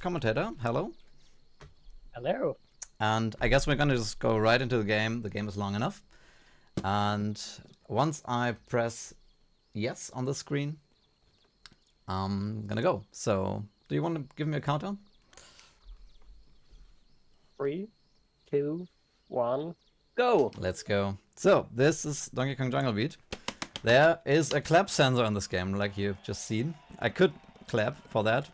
commentator. Hello. Hello. And I guess we're gonna just go right into the game. The game is long enough. And once I press yes on the screen, I'm gonna go. So, do you want to give me a countdown? 3, 2, 1, go! Let's go. So, this is Donkey Kong Jungle Beat. There is a clap sensor in this game, like you've just seen. I could clap for that.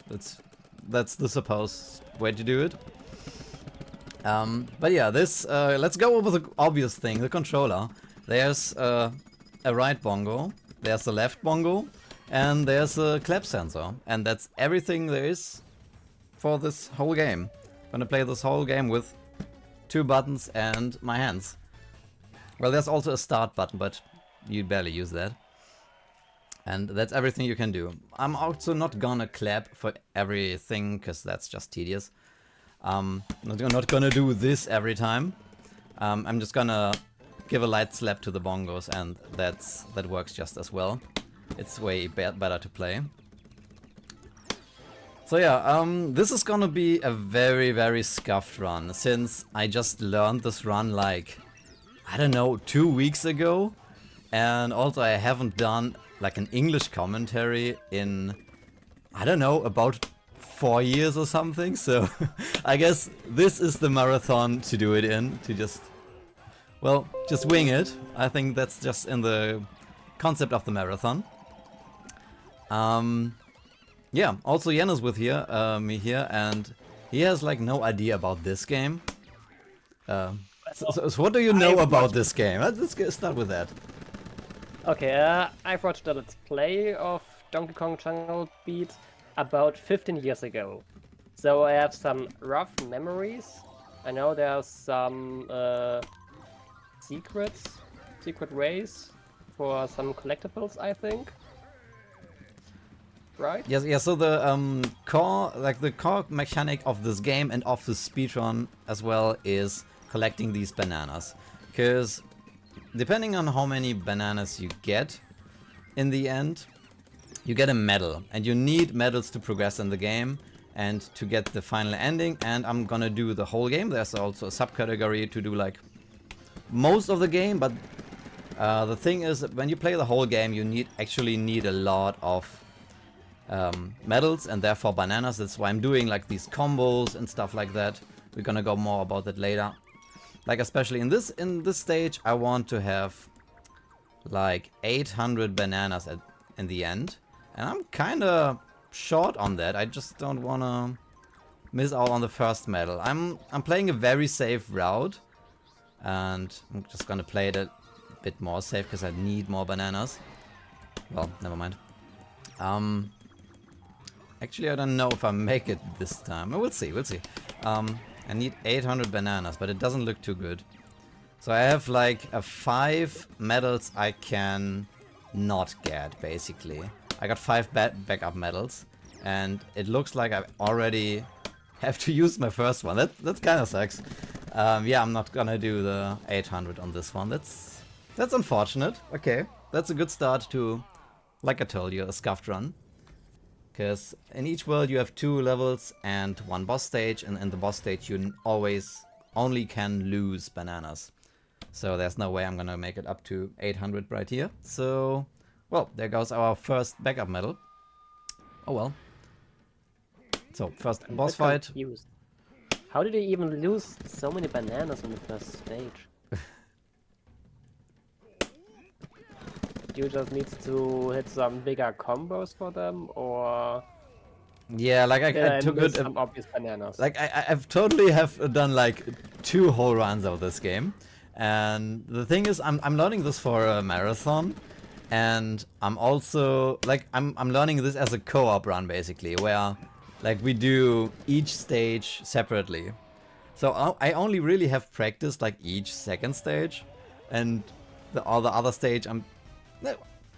That's the supposed way to do it. But yeah, this let's go over the obvious thing, the controller. There's a right bongo, there's a left bongo, and there's a clap sensor. And that's everything there is for this whole game. I'm gonna play this whole game with 2 buttons and my hands. Well, there's also a start button, but you barely use that. And that's everything you can do. I'm also not gonna clap for everything, because that's just tedious. I'm not gonna do this every time. I'm just gonna give a light slap to the bongos, and that works just as well. It's way better to play. So yeah, this is gonna be a very, very scuffed run, since I just learned this run like, I don't know, 2 weeks ago. And also I haven't done like an English commentary in, I don't know, about 4 years or something. So I guess this is the marathon to do it in, to just wing it. I think that's just in the concept of the marathon. Yeah, also Jan is with me here, and he has like no idea about this game. So what do you know about this game? Let's start with that. Okay, I've watched a Let's Play of Donkey Kong Jungle Beat about 15 years ago. So I have some rough memories. I know there are some secret ways for some collectibles, I think. Right? Yes, yeah, so the core mechanic of this game and of the speedrun as well is collecting these bananas. Because depending on how many bananas you get in the end, you get a medal. And you need medals to progress in the game and to get the final ending. And I'm gonna do the whole game. There's also a subcategory to do like most of the game, but the thing is that when you play the whole game, you actually need a lot of medals and therefore bananas. That's why I'm doing like these combos and stuff like that. We're gonna go more about that later. Like especially in this stage, I want to have like 800 bananas in the end, and I'm kind of short on that. I just don't want to miss out on the first medal. I'm playing a very safe route, and I'm just gonna play it a bit more safe because I need more bananas. Well, never mind. Actually, I don't know if I make it this time. We'll see. I need 800 bananas, but it doesn't look too good. So I have like 5 medals I can not get, basically. I got 5 backup medals, and it looks like I already have to use my first one. That kind of sucks. Yeah, I'm not gonna do the 800 on this one. That's unfortunate. Okay, that's a good start to, like I told you, a scuffed run. Because in each world you have 2 levels and 1 boss stage, and in the boss stage you always only can lose bananas. So there's no way I'm gonna make it up to 800 right here. So, well, there goes our first backup medal. Oh well. So, first boss fight. Confused. How did he even lose so many bananas on the first stage? You just need to hit some bigger combos for them, or Yeah, like I took it. some obvious bananas. Like I've totally have done like 2 whole runs of this game, and the thing is, I'm learning this for a marathon, and I'm also like I'm learning this as a co-op run basically, where like we do each stage separately. So I only really have practiced like each second stage, and all the other stage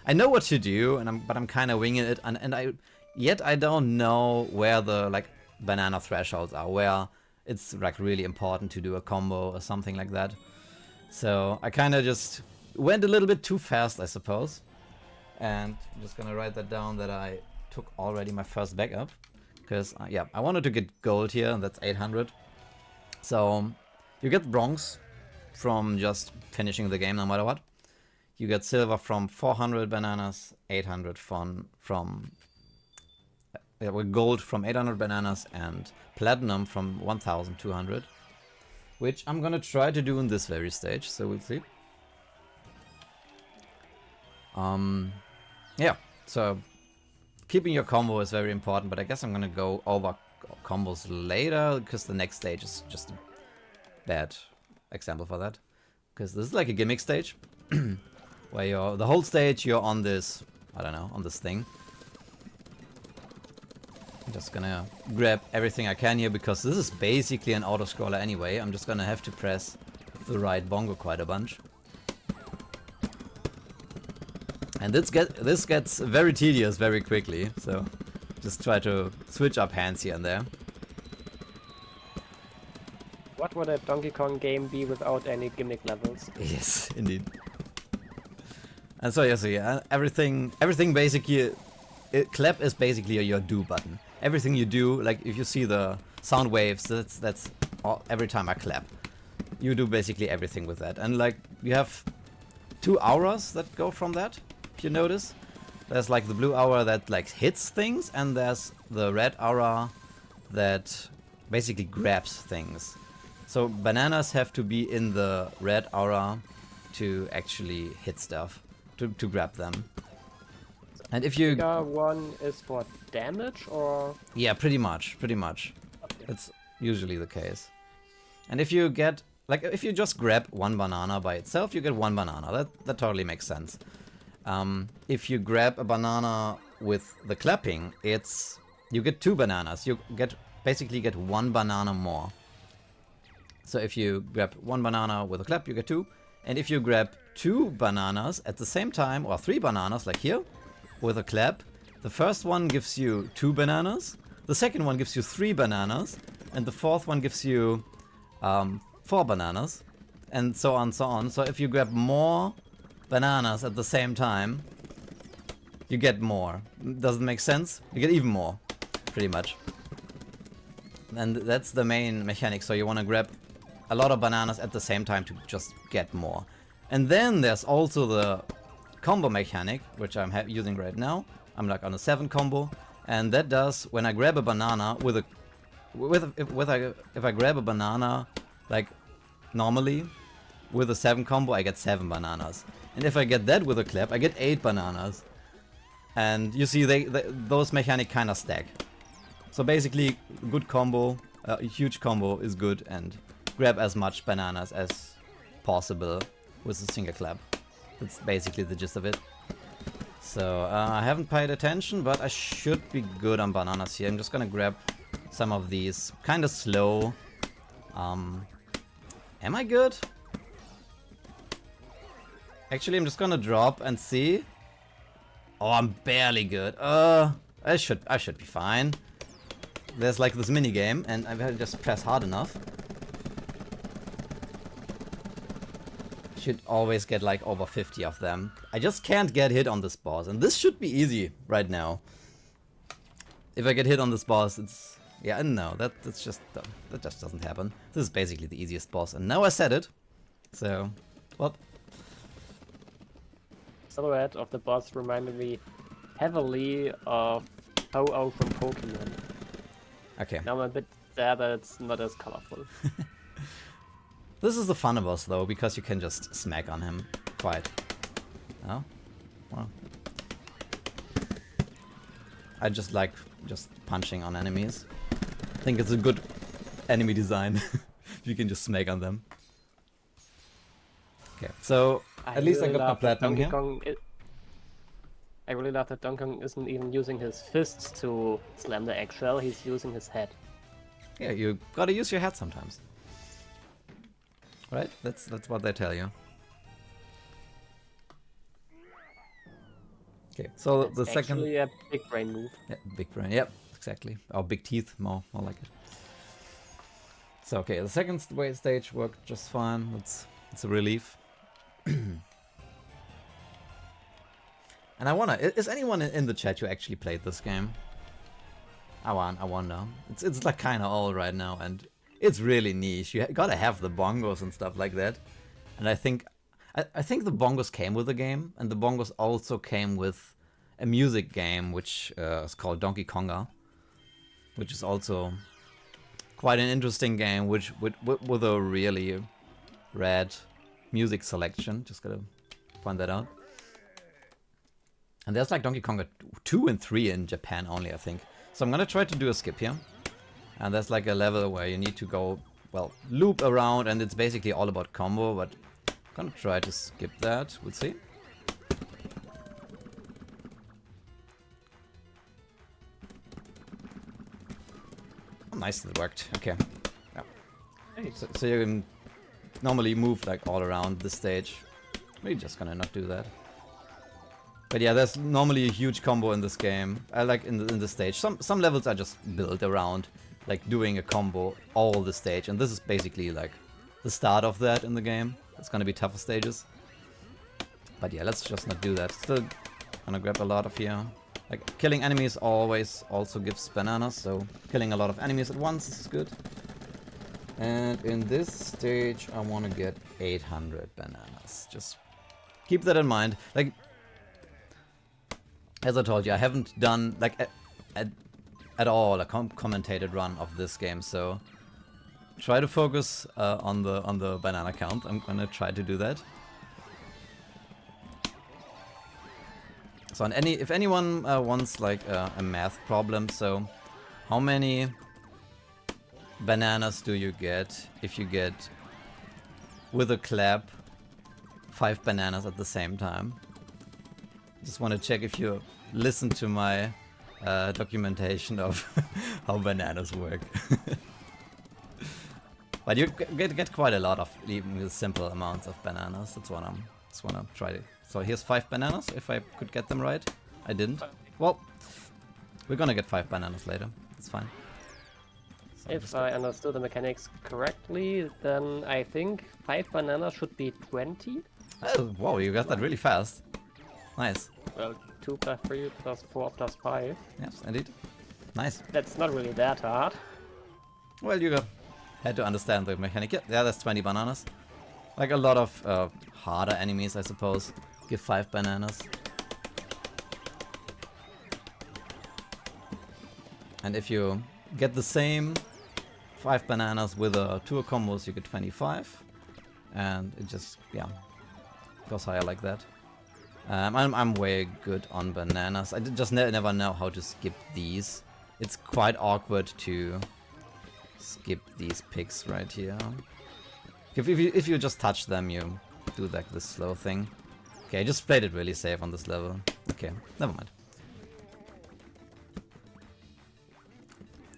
I know what to do, but I'm kind of winging it, and I don't know where the like banana thresholds are, where it's like really important to do a combo or something like that. So I kind of just went a little bit too fast, I suppose. And I'm just gonna write that down that I took already my first backup, Because, yeah, I wanted to get gold here, and that's 800. So, you get bronze from just finishing the game no matter what. You get silver from 400 bananas, 800 from with gold from 800 bananas, and platinum from 1200. Which I'm gonna try to do in this very stage, so we'll see. Yeah, so keeping your combo is very important, but I guess I'm gonna go over combos later, because the next stage is just a bad example for that. Because this is like a gimmick stage, where you're, the whole stage you're on this, I don't know, on this thing. I'm just gonna grab everything I can here, because this is basically an auto-scroller anyway. I'm just gonna have to press the right bongo quite a bunch. And this gets very tedious very quickly, so just try to switch up hands here and there. What would a Donkey Kong game be without any gimmick levels? Yes, indeed. And so yeah, everything basically, clap is basically your do button. Everything you do, like if you see the sound waves, that's all, every time I clap. You do basically everything with that. And like, you have 2 auras that go from that. If you notice, there's like the blue aura that like hits things, and there's the red aura that basically grabs things. So bananas have to be in the red aura to actually hit stuff, to grab them. And if you... one is for damage, or...? Yeah, pretty much. Okay. That's usually the case. And if you get... Like, if you just grab 1 banana by itself, you get 1 banana. That totally makes sense. If you grab a banana with the clapping, you get 2 bananas. You basically get 1 banana more. So if you grab 1 banana with a clap, you get 2. And if you grab 2 bananas at the same time, or 3 bananas, like here, with a clap, the first one gives you 2 bananas, the second one gives you 3 bananas, and the fourth one gives you 4 bananas, and so on, so on. So if you grab more bananas at the same time, you get more. Does it make sense? You get even more, pretty much. And that's the main mechanic, so you want to grab a lot of bananas at the same time to just get more. And then there's also the combo mechanic, which I'm using right now. I'm like on a 7 combo, and that does, when I grab a banana if I grab a banana like normally with a 7 combo, I get 7 bananas. And if I get that with a clap, I get 8 bananas. And you see, those mechanics kind of stack. So basically, good combo, a huge combo is good, and grab as much bananas as possible with a single clap. That's basically the gist of it. So, I haven't paid attention, but I should be good on bananas here. I'm just gonna grab some of these. Kinda slow. Am I good? Actually, I'm just gonna drop and see. Oh, I'm barely good. I should be fine. There's like this mini game, and I better just press hard enough. Should always get like over 50 of them. I just can't get hit on this boss, and this should be easy right now. If I get hit on this boss, it's... Yeah, no, that just doesn't happen. This is basically the easiest boss, and now I said it. So, what? Silhouette of the boss reminded me heavily of Ho-Oh from Pokemon. Okay. Now I'm a bit sad that it's not as colorful. This is the fun of us, though, because you can just smack on him quite. Oh? Well. I just like punching on enemies. I think it's a good enemy design. If you can just smack on them. Okay, so at least I got my platinum here. I really love that Donkey Kong isn't even using his fists to slam the eggshell, he's using his head. Yeah, you gotta use your head sometimes. Right? That's what they tell you. Okay, so That's the second... actually a big brain move. Yeah, big brain, yep, exactly. Or big teeth, more like it. So, okay, the second stage worked just fine. It's a relief. And I wonder, is anyone in the chat who actually played this game? I wonder. It's like kind of old right now, and it's really niche. You gotta have the bongos and stuff like that. And I think the bongos came with the game, and the bongos also came with a music game which is called Donkey Konga, which is also quite an interesting game, which with a really rad music selection. Just gotta find that out. And there's like Donkey Konga 2 and 3 in Japan only, I think. So I'm gonna try to do a skip here. And there's like a level where you need to go, well, loop around, and it's basically all about combo, but I'm gonna try to skip that. We'll see. Oh, nice, it worked. Okay. Yeah. Hey. So you can normally move like all around the stage. We're just gonna not do that. But yeah, there's normally a huge combo in this game. I like in the stage. Some levels are just built around like doing a combo all the stage, and this is basically like the start of that in the game. It's gonna be tougher stages. But yeah, let's just not do that. Still gonna grab a lot of here. Like killing enemies always also gives bananas, so killing a lot of enemies at once is good. And in this stage, I want to get 800 bananas. Just keep that in mind. Like, as I told you, I haven't done like at all a commentated run of this game, so try to focus on the banana count. I'm gonna try to do that. So, if anyone wants like a math problem, so how many bananas do you get if you get with a clap 5 bananas at the same time? Just want to check if you listen to my documentation of how bananas work. But you get quite a lot of even with simple amounts of bananas. That's what I'm just wanna try to. So here's 5 bananas. If I could get them right, I didn't. Well, we're gonna get 5 bananas later. It's fine. So If I understood the mechanics correctly, then I think 5 bananas should be 20. Oh, whoa, you got that really fast. Nice. Well, 2 plus 3 plus 4 plus 5. Yes, indeed. Nice. That's not really that hard. Well, you had to understand the mechanic. Yeah, that's 20 bananas. Like a lot of harder enemies, I suppose, give 5 bananas. And if you get the same 5 bananas with 2 combos, you get 25. And it just, yeah, goes higher like that. I'm way good on bananas. I just never know how to skip these. It's quite awkward to skip these picks right here. If you just touch them, you do like this slow thing. Okay, I just played it really safe on this level. Okay, never mind.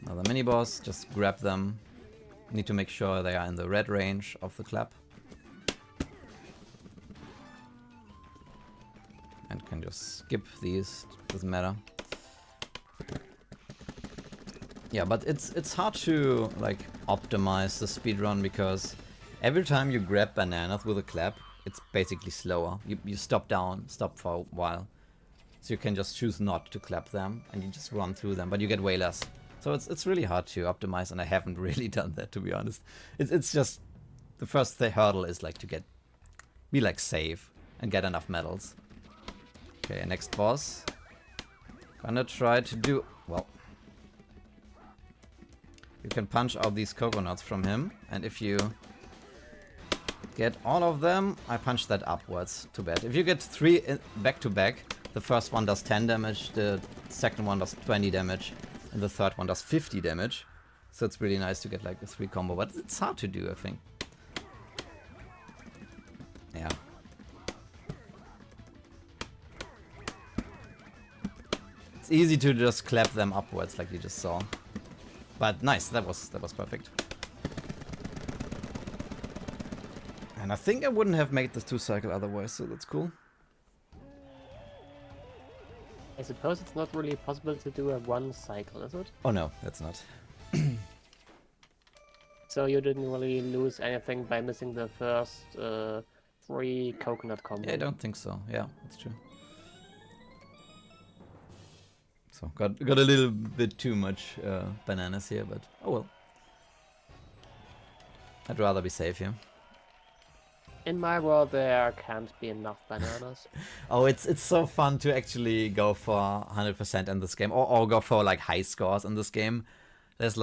Another mini boss, just grab them. Need to make sure they are in the red range of the clap. And can just skip these, doesn't matter. Yeah, but it's hard to like optimize the speedrun because every time you grab bananas with a clap, it's basically slower. You stop for a while. So you can just choose not to clap them and you just run through them, but you get way less. So it's really hard to optimize, and I haven't really done that, to be honest. It's just the first hurdle is like to be like safe and get enough medals. Okay, next boss. Gonna try to do, well, you can punch out these coconuts from him, and if you get all of them, I punch that upwards. Too bad. If you get 3 back to back, the first one does 10 damage, the second one does 20 damage, and the third one does 50 damage. So it's really nice to get like a 3 combo, but it's hard to do, I think. Yeah. It's easy to just clap them upwards like you just saw. But nice, that was perfect. And I think I wouldn't have made this 2 cycle otherwise, so that's cool. I suppose it's not really possible to do a 1 cycle, is it? Oh no, that's not. So you didn't really lose anything by missing the first 3 coconut combos? Yeah, I don't think so. Yeah, that's true. So got a little bit too much bananas here, but oh well. I'd rather be safe here. In my world, there can't be enough bananas. Oh, it's so fun to actually go for 100% in this game, or go for like high scores in this game. There's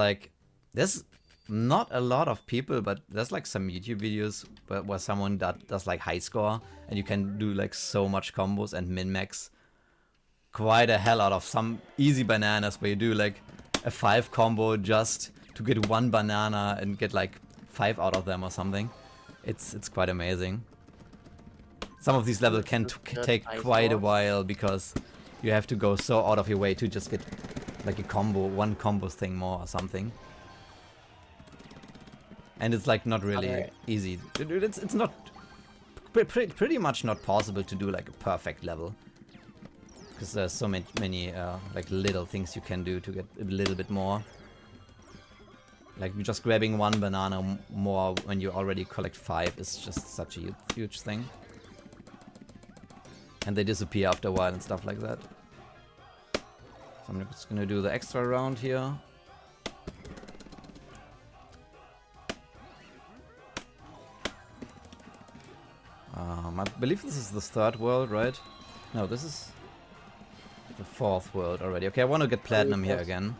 not a lot of people, but there's like some YouTube videos where someone does like high score, and you can do like so much combos and min-max quite a hell out of some easy bananas where you do like a 5 combo just to get 1 banana and get like 5 out of them or something. It's quite amazing. Some of these levels can take quite a while because you have to go so out of your way to just get like a combo, 1 combo thing more or something. And it's like not really easy. It's not pretty much not possible to do like a perfect level, because there's so many like little things you can do to get a little bit more. Like just grabbing 1 banana more when you already collect 5 is just such a huge thing. And they disappear after a while and stuff like that. So I'm just gonna do the extra round here. I believe this is the 3rd world, right? No, this is the 4th world already. Okay, I want to get platinum here again.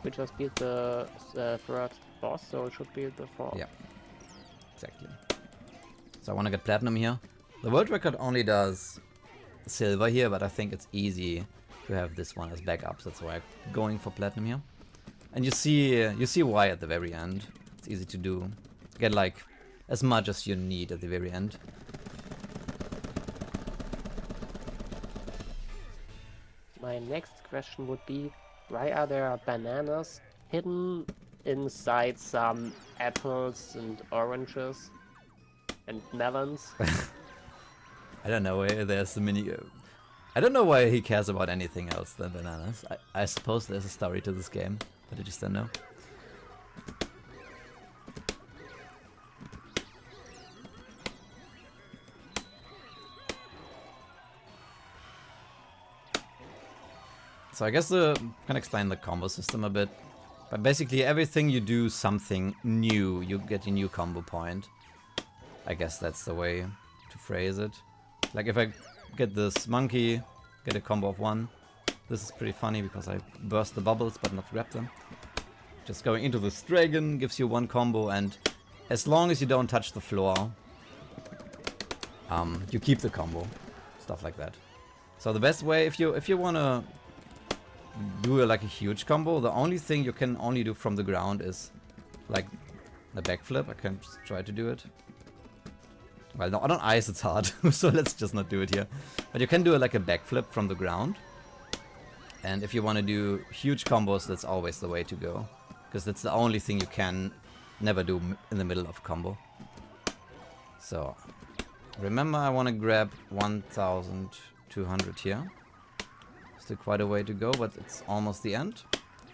We just beat the 3rd boss, so it should be the 4th. Yeah, exactly. So I want to get platinum here. The world record only does silver here, but I think it's easy to have this one as backups. That's why I'm going for platinum here. And you see why at the very end. It's easy to do. Get like as much as you need at the very end. My next question would be, why are there bananas hidden inside some apples and oranges and melons? I don't know where there's the mini... I don't know why he cares about anything else than bananas. I suppose there's a story to this game, but I just don't know. So I guess I can explain the combo system a bit. But basically everything you do something new, you get a new combo point. I guess that's the way to phrase it. Like if I get this monkey, get a combo of 1. This is pretty funny because I burst the bubbles but not grab them. Just going into this dragon gives you 1 combo, and as long as you don't touch the floor, you keep the combo. Stuff like that. So the best way, if you wanna do like a huge combo, the only thing you can only do from the ground is like the backflip. I can just try to do it. Well, no, on ice it's hard, so let's just not do it here. But you can do like a backflip from the ground. And if you want to do huge combos, that's always the way to go. Because that's the only thing you can never do in the middle of a combo. So, remember I want to grab 1200 here. Still quite a way to go, but it's almost the end.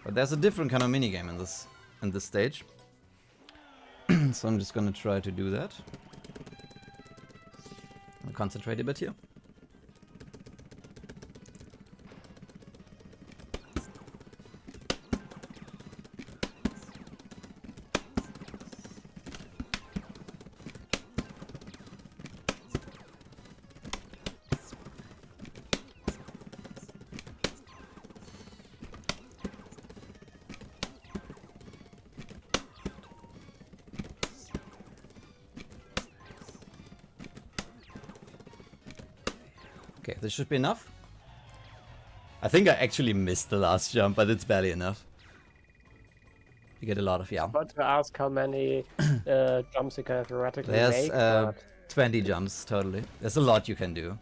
But there's a different kind of minigame in this stage. So I'm just gonna try to do that. I'll concentrate a bit here. Okay, this should be enough. I think I actually missed the last jump, but it's barely enough. You get a lot of, yeah. I want to ask how many jumps you can theoretically make. There's 20 jumps, totally. There's a lot you can do.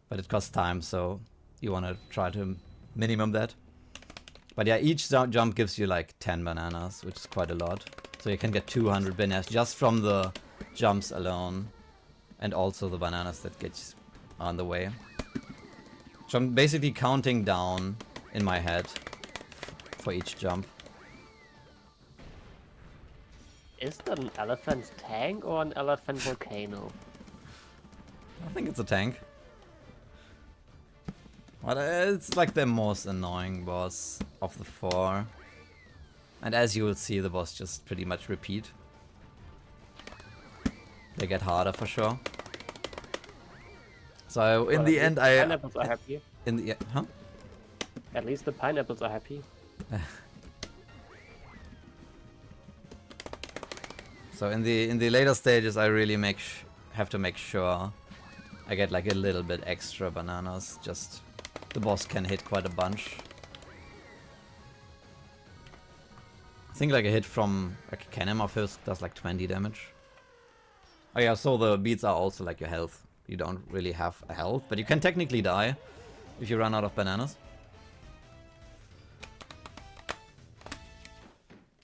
But it costs time, so you want to try to minimum that. But yeah, each jump gives you like 10 bananas, which is quite a lot. So you can get 200 bananas just from the jumps alone. And also the bananas that get on the way. So I'm basically counting down in my head for each jump. Is that an elephant tank or an elephant volcano? I think it's a tank. But it's like the most annoying boss of the 4. And as you will see, the boss just pretty much repeat. They get harder for sure. So in the end, pineapples are happy. In the huh? At least the pineapples are happy. So in the later stages, I really have to make sure I get like a little bit extra bananas. Just the boss can hit quite a bunch. I think like a hit from like a cannon of his does like 20 damage. Oh yeah, so the beads are also like your health. You don't really have a health, but you can technically die if you run out of bananas.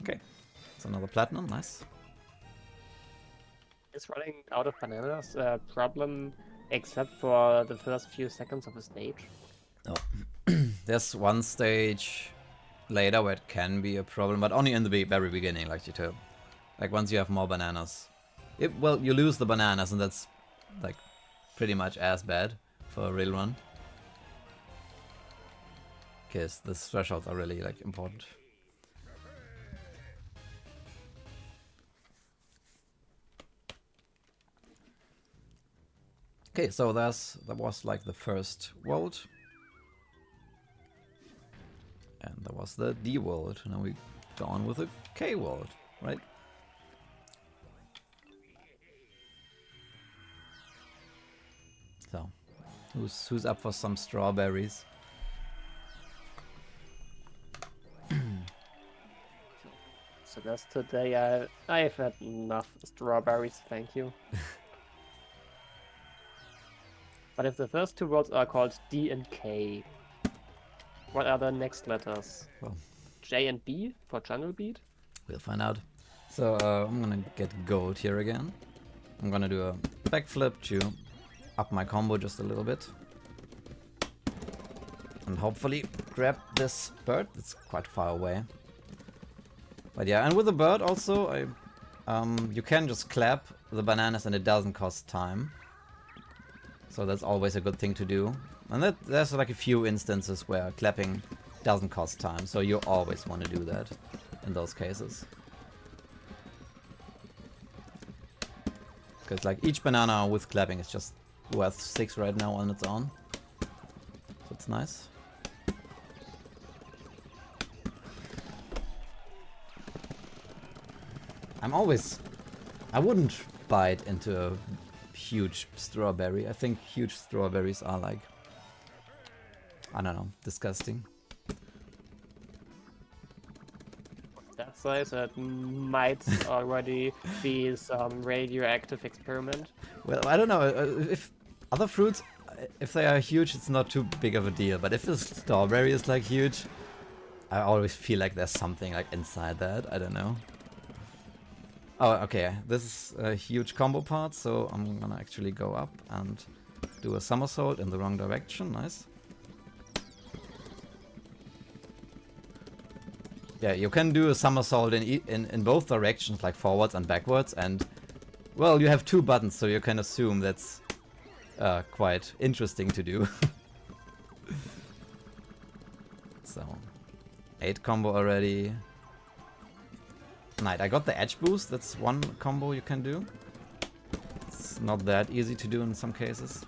Okay, it's another platinum, nice. Is running out of bananas a problem except for the first few seconds of a stage? No. There's one stage later where it can be a problem, but only in the very beginning, like you told. Like once you have more bananas. Well, you lose the bananas and that's like pretty much as bad for a real run. Because the thresholds are really like important. Okay, so that was like the first world. And that was the D world. Now we go on with the K world, right? So, who's up for some strawberries? So that's today. I've had enough strawberries, thank you. But if the first two words are called D and K, what are the next letters? Well, J and B for Jungle Beat? we'll find out. So I'm gonna get gold here again. I'm gonna do a backflip to up my combo just a little bit. And hopefully grab this bird. It's quite far away. But yeah, and with the bird also, you can just clap the bananas and it doesn't cost time. So that's always a good thing to do. And there's like a few instances where clapping doesn't cost time, so you always want to do that in those cases. Because like each banana with clapping is just worth 6 right now on its own. So it's nice. I wouldn't bite into a huge strawberry. I think huge strawberries are like, I don't know, disgusting. That size, it might already be some radioactive experiment. Well, I don't know, if other fruits, if they are huge, it's not too big of a deal, but if a strawberry is like huge, I always feel like there's something like inside that, I don't know. Oh, okay, this is a huge combo part, so I'm gonna actually go up and do a somersault in the wrong direction, nice. Yeah, you can do a somersault in both directions, like forwards and backwards, and well, you have 2 buttons, so you can assume that's quite interesting to do. So, 8 combo already. Right, I got the edge boost, that's one combo you can do. It's not that easy to do in some cases.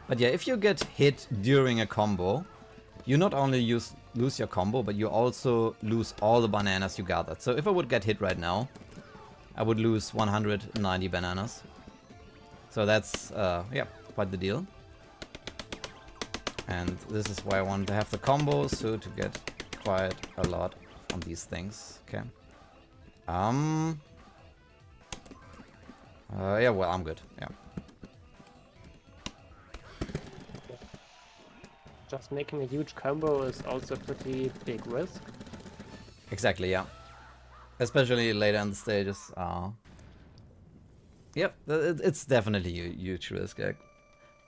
But yeah, if you get hit during a combo, you not only lose your combo, but you also lose all the bananas you gathered. So if I would get hit right now, I would lose 190 bananas. So that's, yeah, quite the deal. And this is why I wanted to have the combo, so to get quite a lot on these things. Okay. Yeah, well, I'm good. Yeah. Just making a huge combo is also a pretty big risk. Exactly, yeah. Especially later in the stages. Yep, it's definitely a huge risk.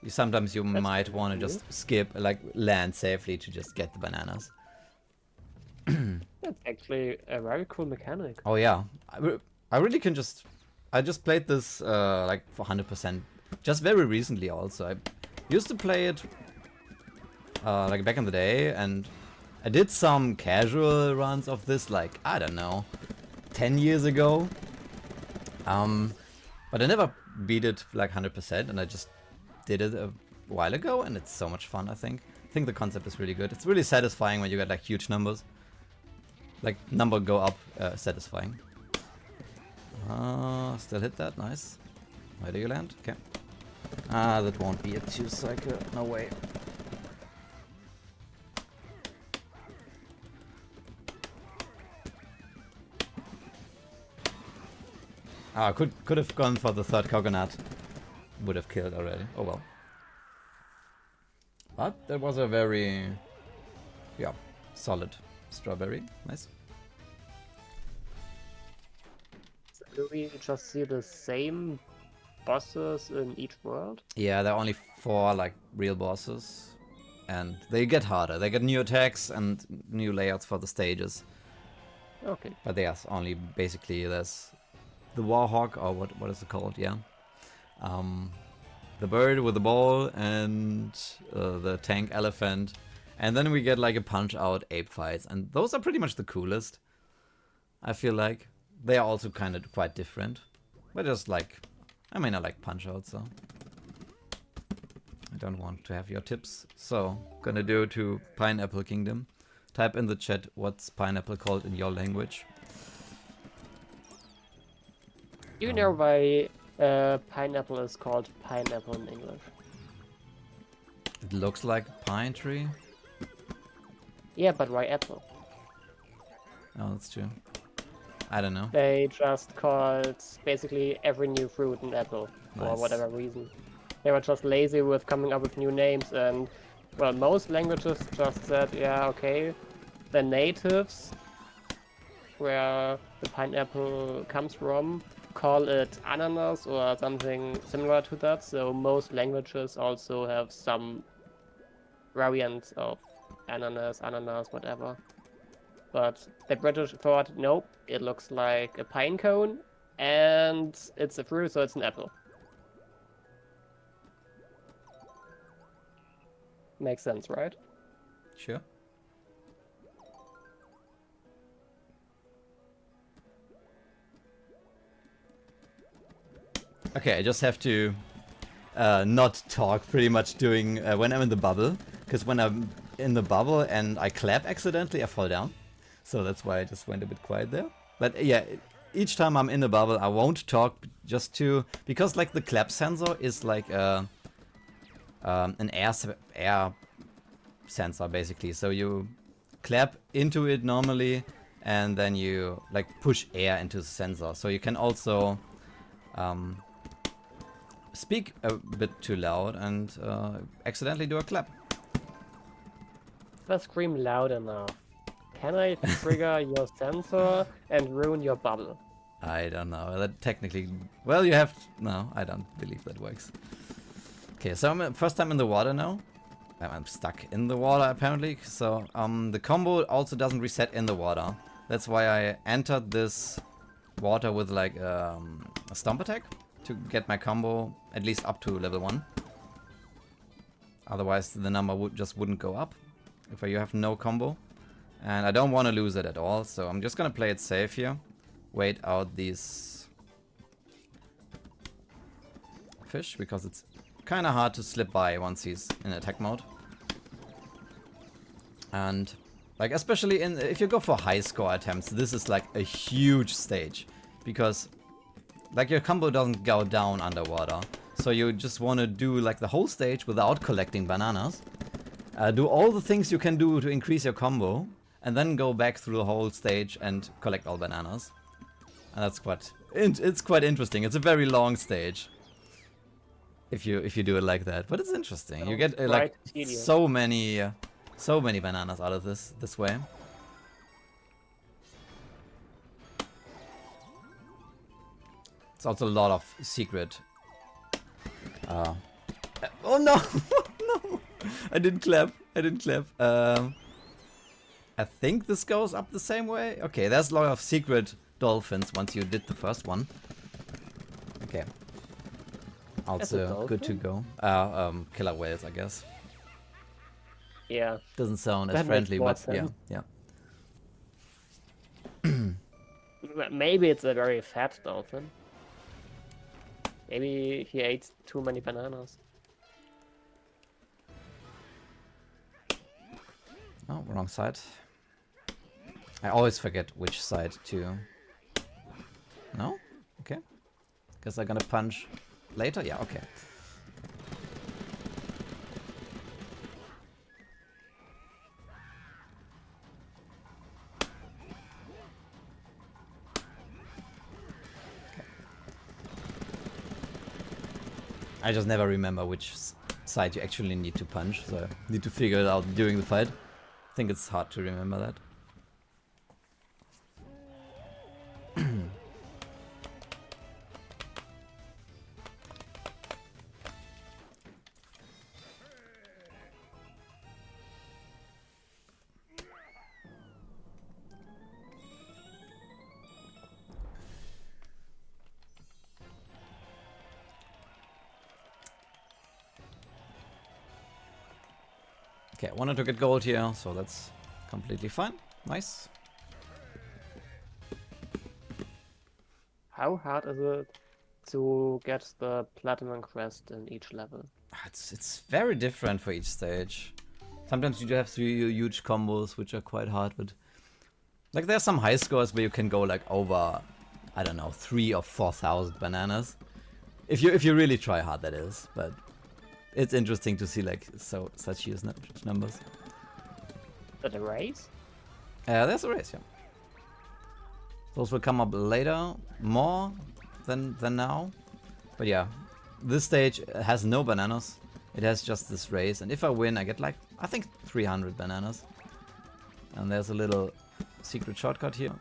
Sometimes you might want to just skip, like land safely to just get the bananas. That's actually a very cool mechanic. Oh yeah, I really can just... I just played this like for 100% just very recently also. I used to play it like back in the day, and I did some casual runs of this, like, I don't know, 10 years ago. But I never beat it like 100%, and I just did it a while ago, and it's so much fun, I think. I think the concept is really good. It's really satisfying when you get like huge numbers. Like, number go up, satisfying. Still hit that, nice. Where do you land? Okay. That won't be a 2-cycle, no way. Could have gone for the third coconut. Would have killed already. Oh well. But that was a very, yeah, solid strawberry. Nice. So do we just see the same bosses in each world? Yeah, there are only 4 like real bosses, and they get harder. They get new attacks and new layouts for the stages. Okay. But there's only basically there's the Warhawk, or what is it called? Yeah. The bird with the ball and the tank elephant, and then we get like a punch-out ape fights, and those are pretty much the coolest. I feel like they are also kind of quite different, but just like, I mean, I like punch-outs, so I don't want to have your tips. So gonna do to Pineapple Kingdom. Type in the chat what's pineapple called in your language. Do you know why pineapple is called pineapple in English? It looks like a pine tree. Yeah, but why apple? Oh, that's true. I don't know. They just called basically every new fruit an apple for Nice. whatever reason. They were just lazy with coming up with new names, and well, most languages just said, yeah, okay, the natives, where the pineapple comes from, call it ananas or something similar to that. So most languages also have some variant of ananas, whatever. But the British thought, nope, it looks like a pine cone, and it's a fruit, so it's an apple. Makes sense, right? Sure. Okay, I just have to not talk pretty much during when I'm in the bubble, because when I'm in the bubble and I clap accidentally, I fall down. So that's why I just went a bit quiet there. But yeah, each time I'm in the bubble, I won't talk because like the clap sensor is like an air sensor basically. So you clap into it normally, and then you like push air into the sensor. So you can also speak a bit too loud and accidentally do a clap. If I scream loud enough, can I trigger your sensor and ruin your bubble? I don't know. That technically, well, you have. No, I don't believe that works. Okay, so I'm first time in the water now. I'm stuck in the water apparently. So the combo also doesn't reset in the water. That's why I entered this water with like a stomp attack to get my combo at least up to level 1. Otherwise the number wouldn't go up if you have no combo. And I don't want to lose it at all, so I'm just gonna play it safe here. Wait out these fish, because it's kind of hard to slip by once he's in attack mode. And like especially if you go for high score attempts, this is like a huge stage, because like your combo doesn't go down underwater. So you just want to do like the whole stage without collecting bananas. Do all the things you can do to increase your combo, and then go back through the whole stage and collect all bananas. And that's it's quite interesting. It's a very long stage if you do it like that, but it's interesting. You get like so many bananas out of this way. It's also a lot of secret. Oh no! No! I didn't clap. I think this goes up the same way. Okay, there's a lot of secret dolphins once you did the first one. Okay. Also good to go. Killer whales, I guess. Yeah. Doesn't sound as That makes friendly, more but yeah, sense. yeah. Maybe it's a very fat dolphin. Maybe he ate too many bananas. Oh, wrong side. I always forget which side to... No? Okay. Guess I'm gonna punch later? Yeah, okay. I just never remember which side you actually need to punch, so I need to figure it out during the fight. I think it's hard to remember that. Okay, I wanted to get gold here, so that's completely fine. Nice. How hard is it to get the platinum crest in each level? It's very different for each stage. Sometimes you do have huge combos, which are quite hard, but like there's some high scores where you can go like over, I don't know, 3,000 or 4,000 bananas. If you really try hard, that is. But it's interesting to see like such huge numbers. Is that a race? There's a race, yeah. Those will come up later, more than now. But yeah, this stage has no bananas. It has just this race, and if I win, I get like, I think 300 bananas. And there's a little secret shortcut here.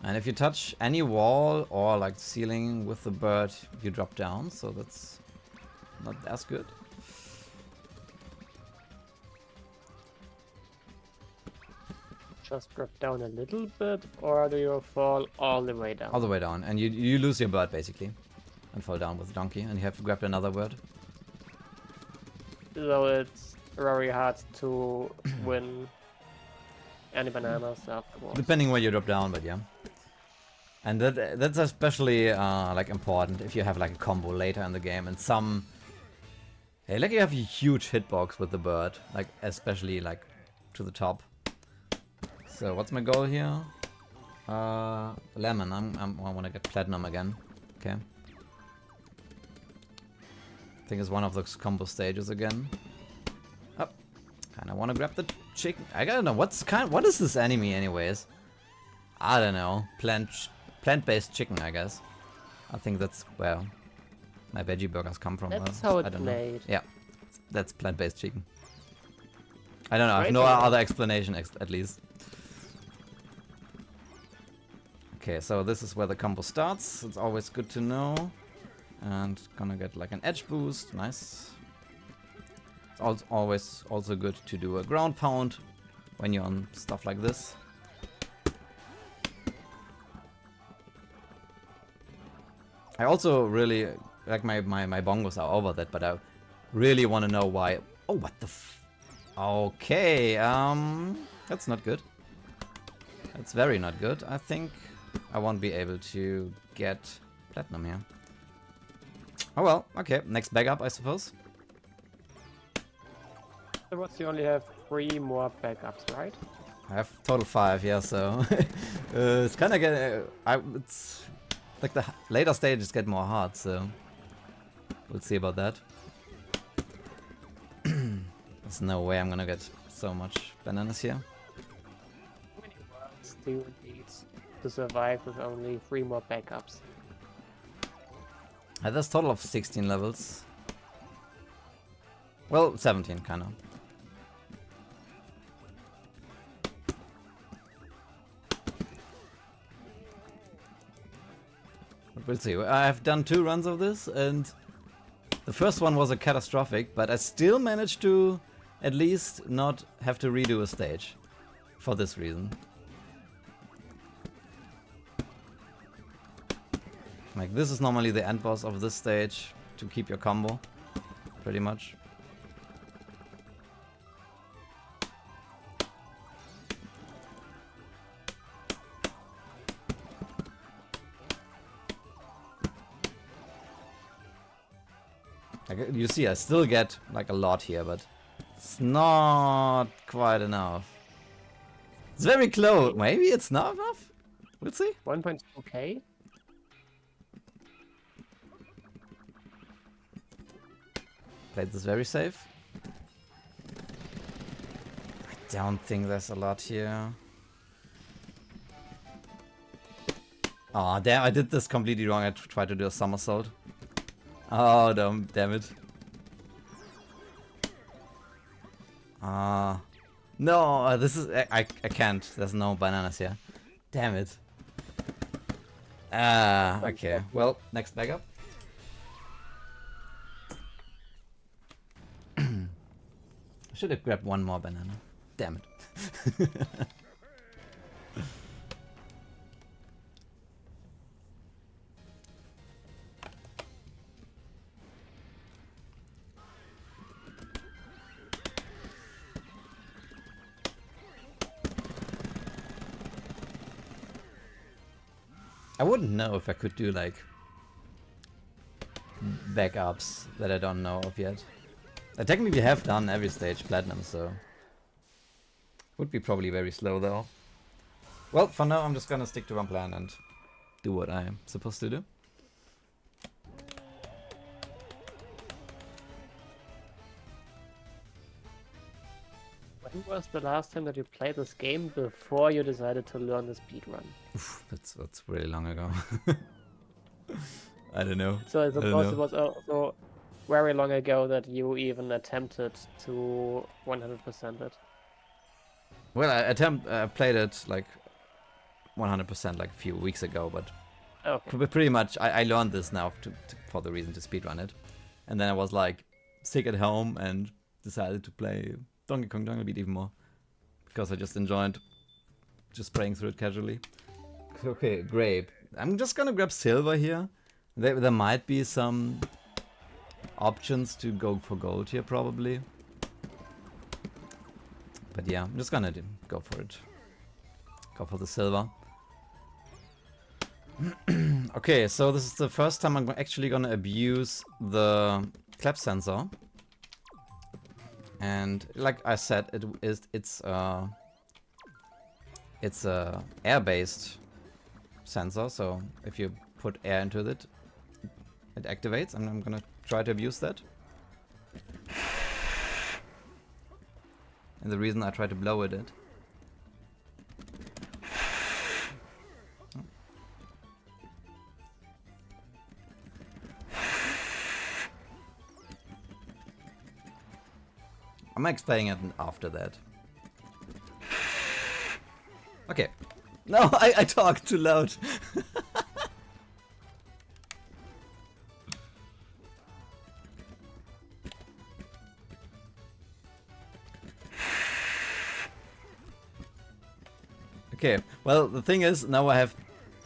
And if you touch any wall or like ceiling with the bird, you drop down, so that's not as good. Just drop down a little bit, or do you fall all the way down? All the way down, and you lose your bird basically, and fall down with the donkey, and you have to grab another bird. So it's very hard to win any bananas afterwards. Depending where you drop down, but yeah. And that's especially like important if you have like a combo later in the game, and some... Hey, like you have a huge hitbox with the bird, like especially like to the top. So what's my goal here? Lemon. I want to get platinum again. Okay. I think it's one of those combo stages again. Oh, kind of want to grab the chicken. I don't know what is this enemy anyways? I don't know. Plant-based chicken, I guess. I think that's where my veggie burgers come from. That's how it's I don't made. know. Yeah, that's plant-based chicken. I don't know. I have Right no here. other explanation at least. Okay, so this is where the combo starts. It's always good to know. And gonna get like an edge boost. Nice. It's always also good to do a ground pound when you're on stuff like this. I also really like my bongos are over that, but I really want to know why. Oh, what the okay, that's not good. That's very not good. I think I won't be able to get platinum here. Oh well, okay, next backup, I suppose. Afterwards, you only have 3 more backups, right? I have total 5, yeah, so it's kind of it's like the later stages get more hard, so we'll see about that. There's no way I'm gonna get so much bananas here. How many worlds do you need to survive with only 3 more backups? There's a total of 16 levels. Well, 17 kinda. But we'll see. I've done 2 runs of this, and the first one was a catastrophic, but I still managed to at least not have to redo a stage. For this reason. Like, this is normally the end boss of this stage, to keep your combo. pretty much. Like, you see, I still get like a lot here, but it's not quite enough. It's very close. Maybe it's not enough? We'll see. 1.2k? Played this very safe. I don't think there's a lot here. Oh, damn, I did this completely wrong. I tried to do a somersault. Oh, damn it. No, this is... I can't. There's no bananas here. Damn it. Okay. Well, next backup. I should have grabbed one more banana. Damn it. I wouldn't know if I could do like backups that I don't know of yet. I technically have done every stage platinum, so would be probably very slow though. Well, for now I'm just gonna stick to one plan and do what I'm supposed to do. When was the last time that you played this game before you decided to learn the speedrun? Oof, that's really long ago. I don't know. So I suppose it was also very long ago that you even attempted to 100% it. Well, I played it like 100% like a few weeks ago, but Okay. pretty much I learned this now for the reason to speedrun it. And then I was like sick at home and decided to play Donkey Kong Jungle Beat even more. Because I just enjoyed just playing through it casually. Okay, great. I'm just gonna grab silver here. There might be some options to go for gold here probably. But yeah, I'm just gonna go for it. Go for the silver. Okay, so this is the first time I'm actually gonna abuse the clap sensor. And like I said, it's a air-based sensor, so if you put air into it, it activates, and I'm gonna try to abuse that. And the reason I try to blow it. I'm explaining it after that. Okay. No, I talked too loud. Okay, well, the thing is, now I have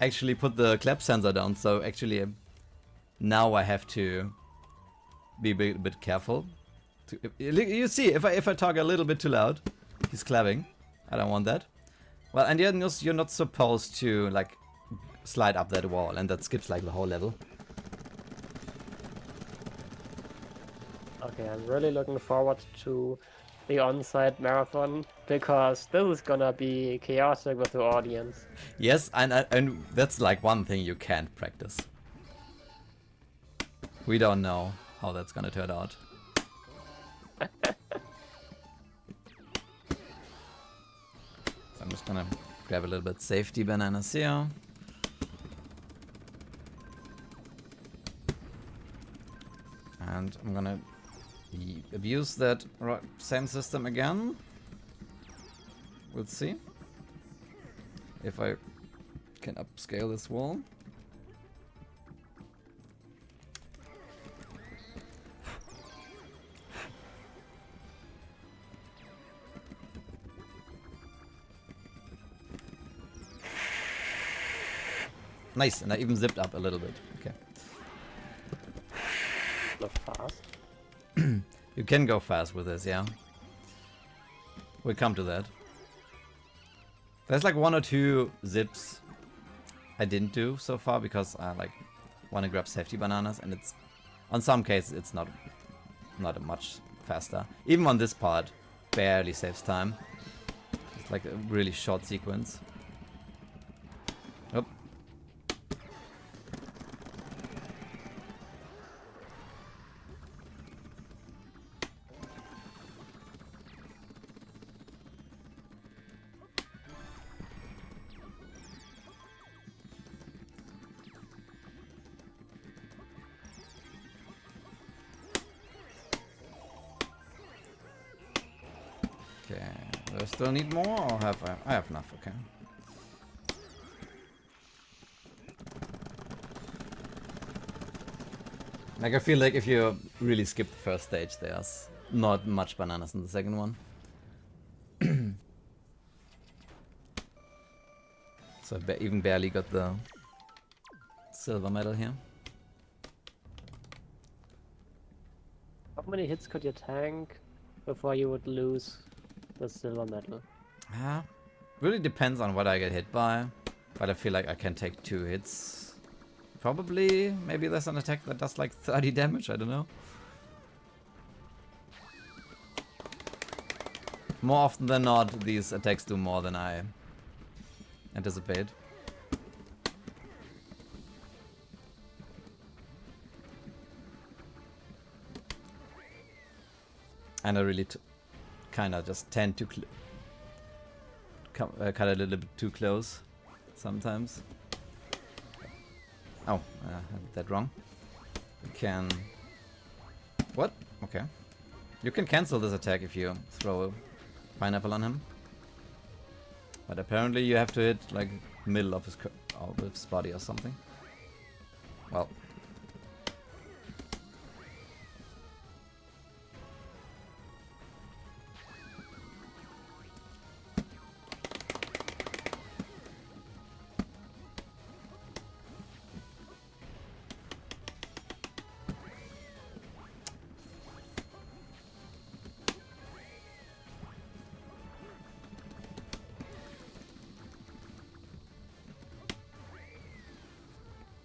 actually put the clap sensor down, so actually now I have to be a bit careful. You see, if I talk a little bit too loud, he's clapping. I don't want that. Well, and you're not supposed to like slide up that wall, and that skips like the whole level. Okay, I'm really looking forward to the on-site marathon because this is gonna be chaotic with the audience. Yes, and that's like one thing you can't practice. We don't know how that's gonna turn out. So I'm just gonna grab a little bit safety bananas here. And I'm gonna abuse that same system again. We'll see if I can upscale this wall. Nice, and I even zipped up a little bit. Okay. Not fast. You can go fast with this, yeah. We'll come to that. There's like 1 or 2 zips I didn't do so far because I like want to grab safety bananas, and it's on some cases it's not much faster. Even on this part, barely saves time. It's like a really short sequence. Oh. Okay, do I still need more, or have I have enough, okay. Like, I feel like if you really skip the first stage, there's not much bananas in the second one. So I even barely got the silver medal here. How many hits could you tank before you would lose the silver medal? Really depends on what I get hit by, but I feel like I can take 2 hits. Probably, maybe there's an attack that does like 30 damage, I don't know. More often than not, these attacks do more than I anticipate. And I really kinda just tend to cut a little bit too close sometimes. Oh, I did that wrong. You can... What? Okay. You can cancel this attack if you throw a pineapple on him. But apparently you have to hit like middle of his body or something. Well.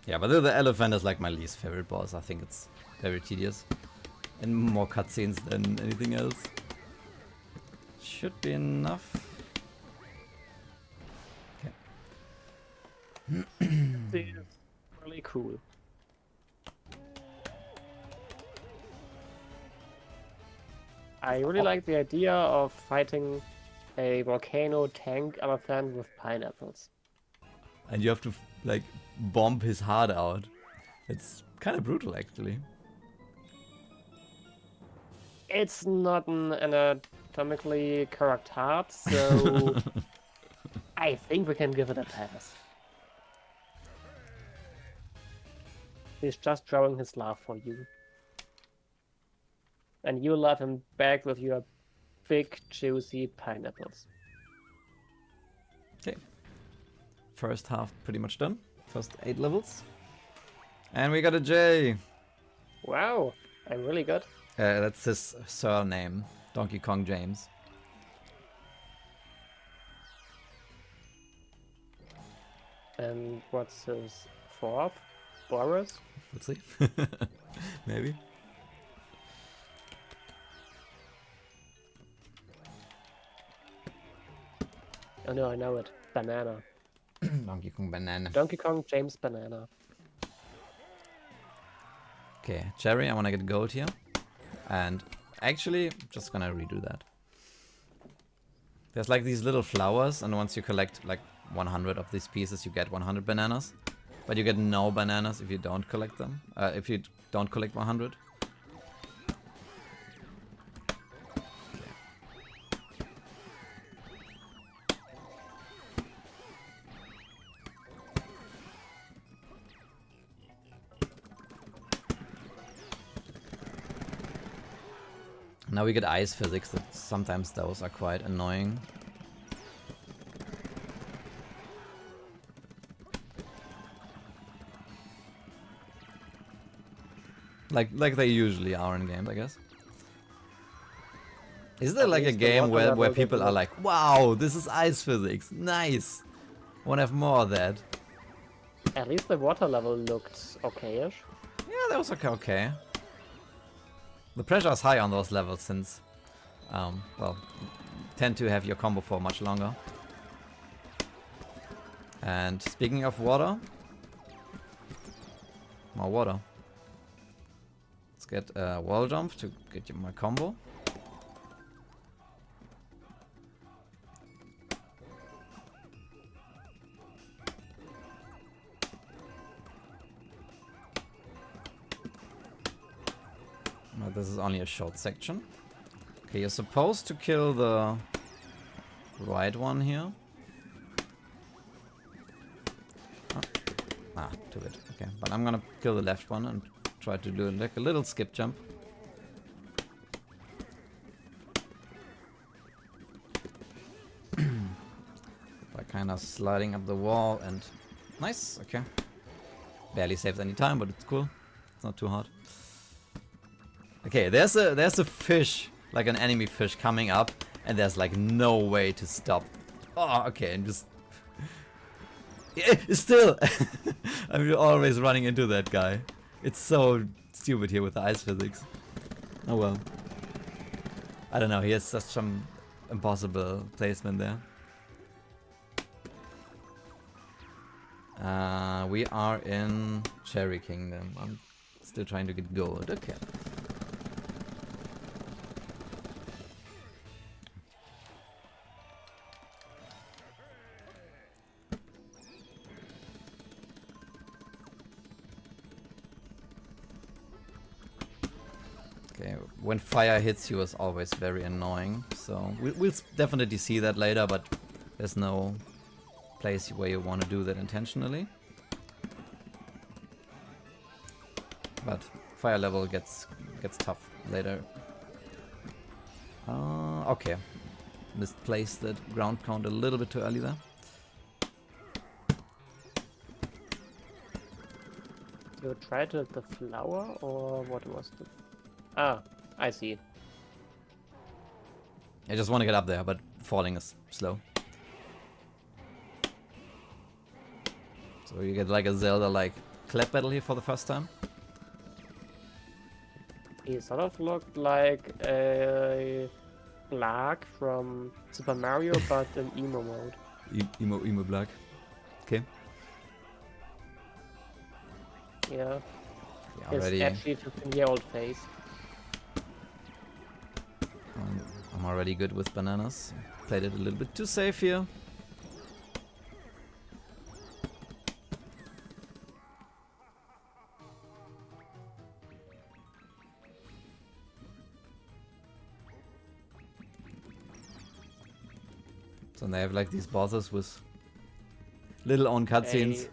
Yeah, but the elephant is like my least favorite boss. I think it's very tedious. And more cutscenes than anything else. Should be enough. Okay. This is really cool. I really like the idea of fighting a volcano tank elephant with pineapples. And you have to like bomb his heart out. It's kind of brutal actually. It's not an anatomically correct heart, so I think we can give it a pass. He's just showing his love for you. And you love him back with your big, juicy pineapples. Okay. First half pretty much done. First 8 levels. And we got a J. Wow, I'm really good. That's his surname. Donkey Kong James. And what's his fourth? Boris? Let's see. Maybe. Oh no, I know it. Banana. Donkey Kong Banana. Donkey Kong James Banana. Okay, Cherry, I wanna get gold here. And actually, just gonna redo that. There's like these little flowers, and once you collect like 100 of these pieces, you get 100 bananas. But you get no bananas if you don't collect them. If you don't collect 100. Now we get ice physics, that sometimes those are quite annoying. Like they usually are in games, I guess. Is there At like a least the game water where level people didn't are look- like, wow, this is ice physics, nice, wanna have more of that? At least the water level looked okay-ish. Yeah, that was okay. The pressure is high on those levels since, well, tend to have your combo for much longer. And speaking of water, more water. Let's get a wall jump to get you my combo. Well, this is only a short section. Okay, you're supposed to kill the right one here. Ah, too bad. Okay, but I'm gonna kill the left one and try to do like a little skip jump. By kind of sliding up the wall and... Nice, okay. Barely saves any time, but it's cool. It's not too hard. Okay, there's a fish, like an enemy fish coming up, and there's like no way to stop. Oh, okay, and just... Yeah, still! I'm always running into that guy. It's so stupid here with the ice physics. Oh well. I don't know, he has such some impossible placement there. We are in Cherry Kingdom. I'm still trying to get gold. Okay. Okay, when fire hits you is always very annoying, so we'll definitely see that later, but there's no place where you want to do that intentionally. But fire level gets tough later. Okay, misplaced that ground count a little bit too early there. You tried the flower, or what was the... Ah, I see. I just want to get up there, but falling is slow. So you get like a Zelda-like clap battle here for the first time. He sort of looked like a Black from Super Mario, but in emo mode. Emo Black. Okay. Yeah, Yeah, his already. edgy 15-year-old face. I'm already good with bananas. Played it a little bit too safe here. So they have like these bosses with little own cutscenes,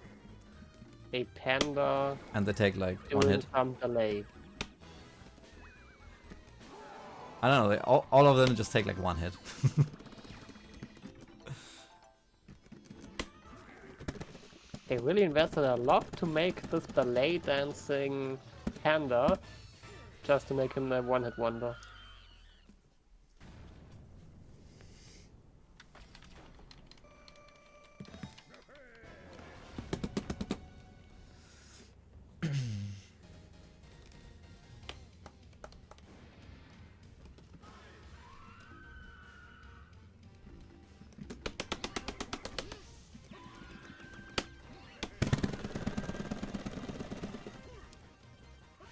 A panda and they take like one doing hit. some delay. I don't know, all of them just take like one hit. They really invested a lot to make this ballet dancing panda, just to make him a one-hit wonder.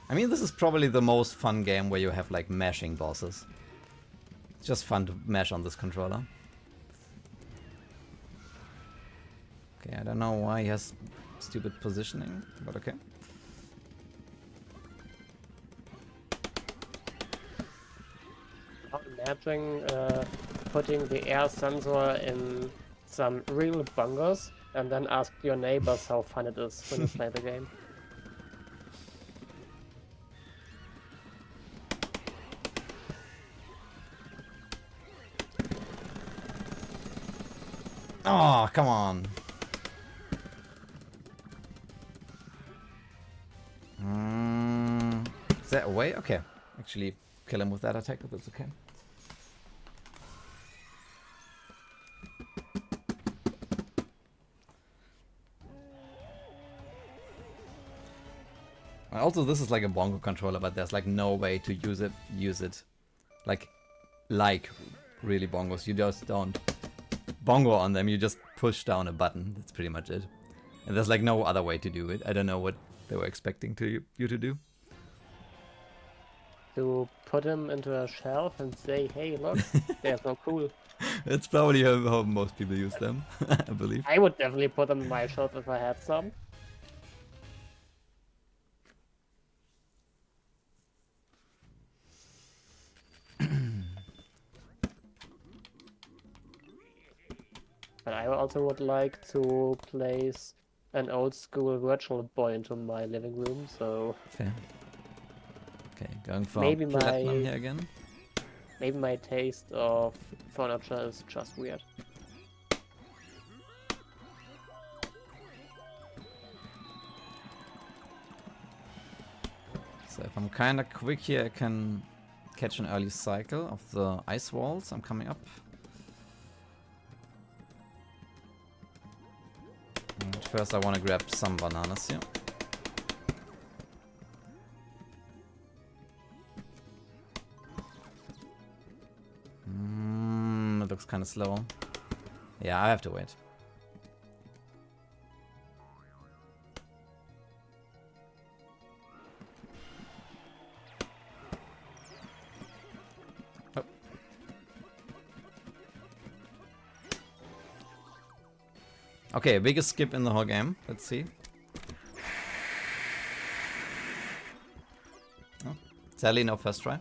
I mean, this is probably the most fun game where you have like mashing bosses. It's just fun to mash on this controller. Okay, I don't know why he has stupid positioning, but okay. Imagine putting the air sensor in some real bungers and then ask your neighbors how fun it is when you play the game. Oh, come on. Is that a way? Okay. Actually, kill him with that attack, but that's okay. Also, this is like a bongo controller, but there's like no way to use it like really bongos. You just don't bongo on them, you just push down a button. That's pretty much it. And there's like no other way to do it. I don't know what they were expecting you to do. To put them into a shelf and say, hey, look, they're so cool. That's probably how most people use them, I believe. I would definitely put them on my shelf if I had some. But I also would like to place an old school virtual boy into my living room, so... Fair. Okay, going for maybe platinum here again. Maybe my taste of furniture is just weird. So if I'm kinda quick here, I can catch an early cycle of the ice walls. I'm coming up. And first I want to grab some bananas here. It looks kind of slow. Yeah, I have to wait. Oh. Okay, biggest skip in the whole game. Let's see. Oh, sadly, no first try.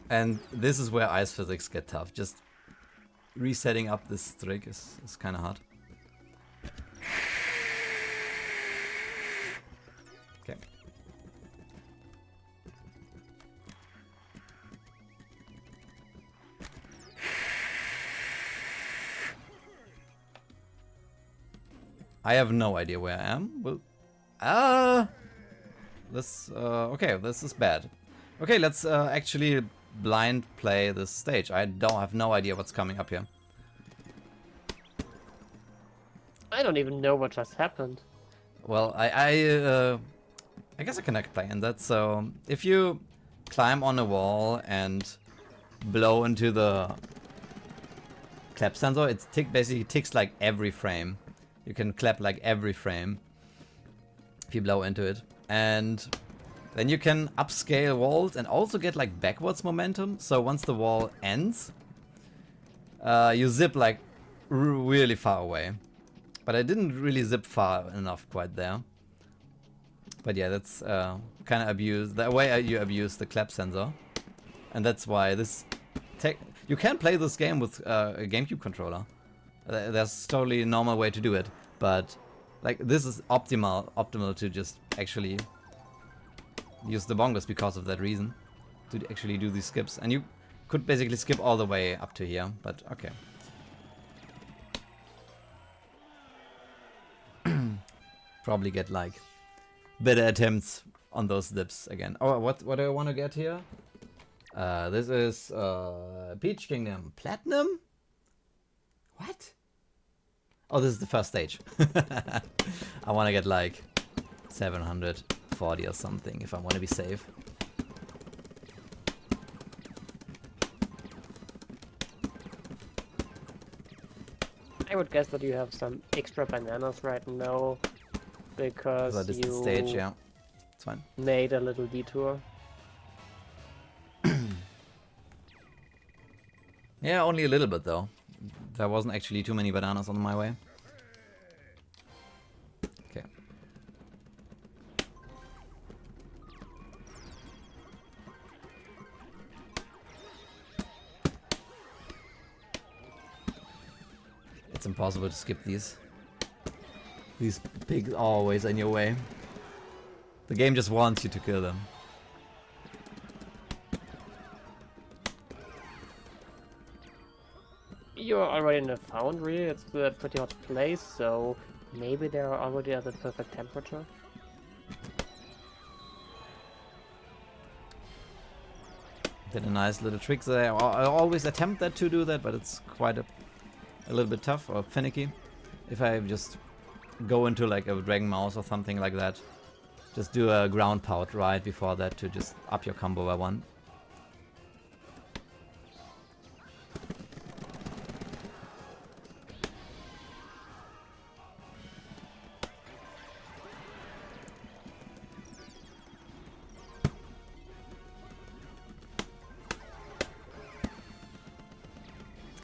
And this is where ice physics get tough. Just resetting up this trick is kind of hard. Okay. I have no idea where I am. Well, okay, this is bad. Okay, let's actually blind play this stage. I have no idea what's coming up here. I don't even know what just happened. Well, I guess I can explain that. So if you climb on a wall and blow into the clap sensor, it basically ticks like every frame. You can clap like every frame if you blow into it, and then you can upscale walls and also get like backwards momentum. So once the wall ends, you zip like really far away. But I didn't really zip far enough quite there. But yeah, that's kind of the way you abuse the clap sensor. And that's why you can play this game with a GameCube controller. There's totally a normal way to do it. But like this is optimal to just actually use the bongos because of that reason, to actually do these skips. And you could basically skip all the way up to here, but okay. Probably get like better attempts on those dips again. Oh, what do I want to get here? This is Peach Kingdom Platinum? What? Oh, this is the first stage. I want to get like 740 or something if I want to be safe. I would guess that you have some extra bananas right now because That is you the stage, yeah. It's fine. made a little detour. Yeah, only a little bit though. There wasn't actually too many bananas on my way. Okay. It's impossible to skip these. These pigs are always in your way. The game just wants you to kill them. You're already in a foundry, it's a pretty hot place, so maybe they are already at the perfect temperature. Did a nice little trick there. I always attempt to do that, but it's quite a little bit tough or finicky. If I just go into like a Dragon Mouse or something like that, just do a ground pout right before that to just up your combo by 1.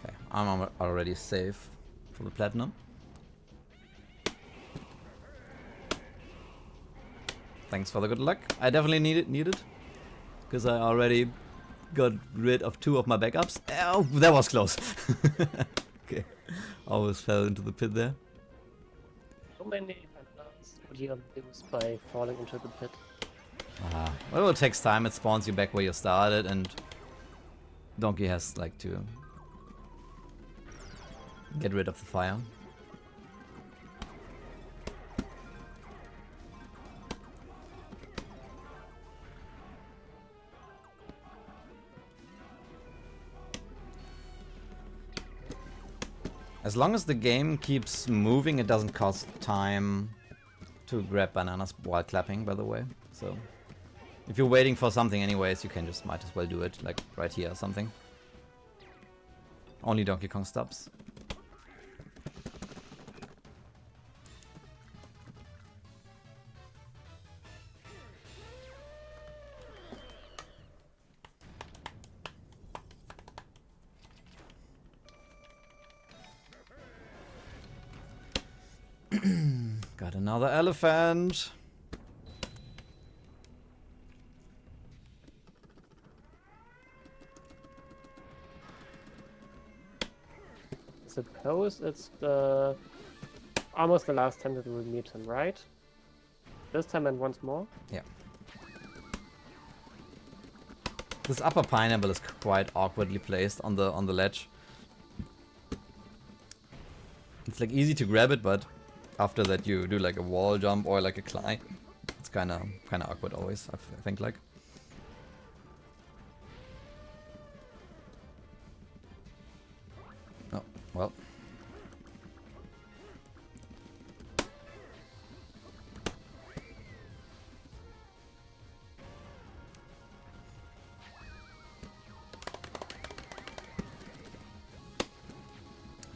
Okay, I'm already safe for the platinum. Thanks for the good luck. I definitely need it, because I already got rid of 2 of my backups. Oh, that was close. Okay, almost fell into the pit there. How many bananas would you lose by falling into the pit? Well, it takes time. It spawns you back where you started, and Donkey has like to get rid of the fire. As long as the game keeps moving, it doesn't cost time to grab bananas while clapping, by the way. So if you're waiting for something anyways, you can just might as well do it, like right here or something. Only Donkey Kong stops. Got another elephant. Suppose it's the almost the last time that we'll meet him, right? This time and once more? Yeah. This upper pineapple is quite awkwardly placed on the ledge. It's like easy to grab it, but after that you do like a wall jump or like a climb. It's kind of awkward always, I think like. Oh, well.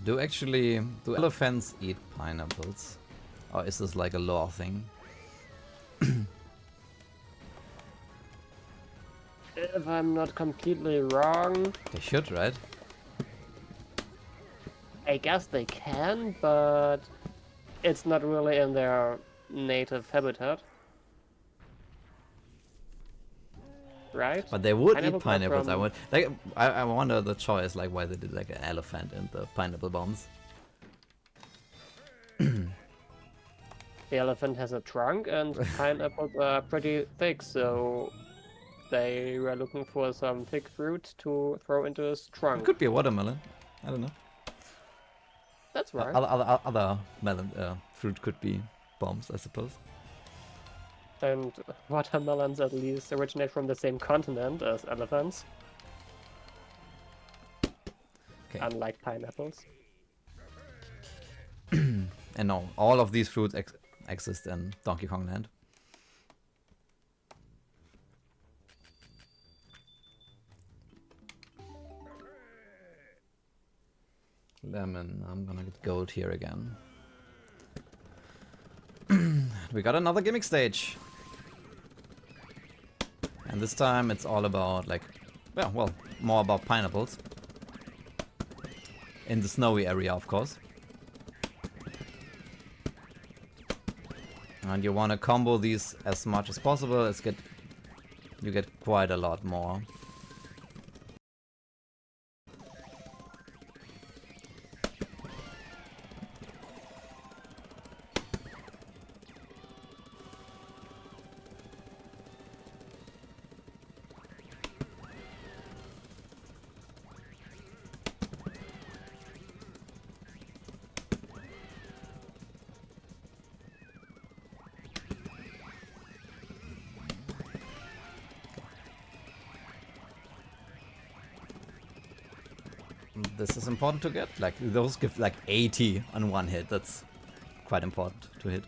Do elephants eat pineapples? Or is this like a lore thing? If I'm not completely wrong, They should, right? I guess they can, but it's not really in their native habitat. Right? But they would Pineapple eat pineapples. from- I wonder the choice, like why they did like an elephant and the pineapple bombs. The elephant has a trunk and pineapples are pretty thick, so they were looking for some thick fruit to throw into his It trunk. could be a watermelon. I don't know. That's right. Other melon fruit could be bombs, I suppose. And watermelons at least originate from the same continent as elephants. Okay. Unlike pineapples. And no, all of these fruits exist in Donkey Kong Land. Lemon, I'm gonna get gold here again. We got another gimmick stage. And this time it's all about like, yeah, well, more about pineapples. In the snowy area, of course. And you want to combo these as much as possible. You get quite a lot more. This is important to get. Like those give like 80 on one hit. That's quite important to hit.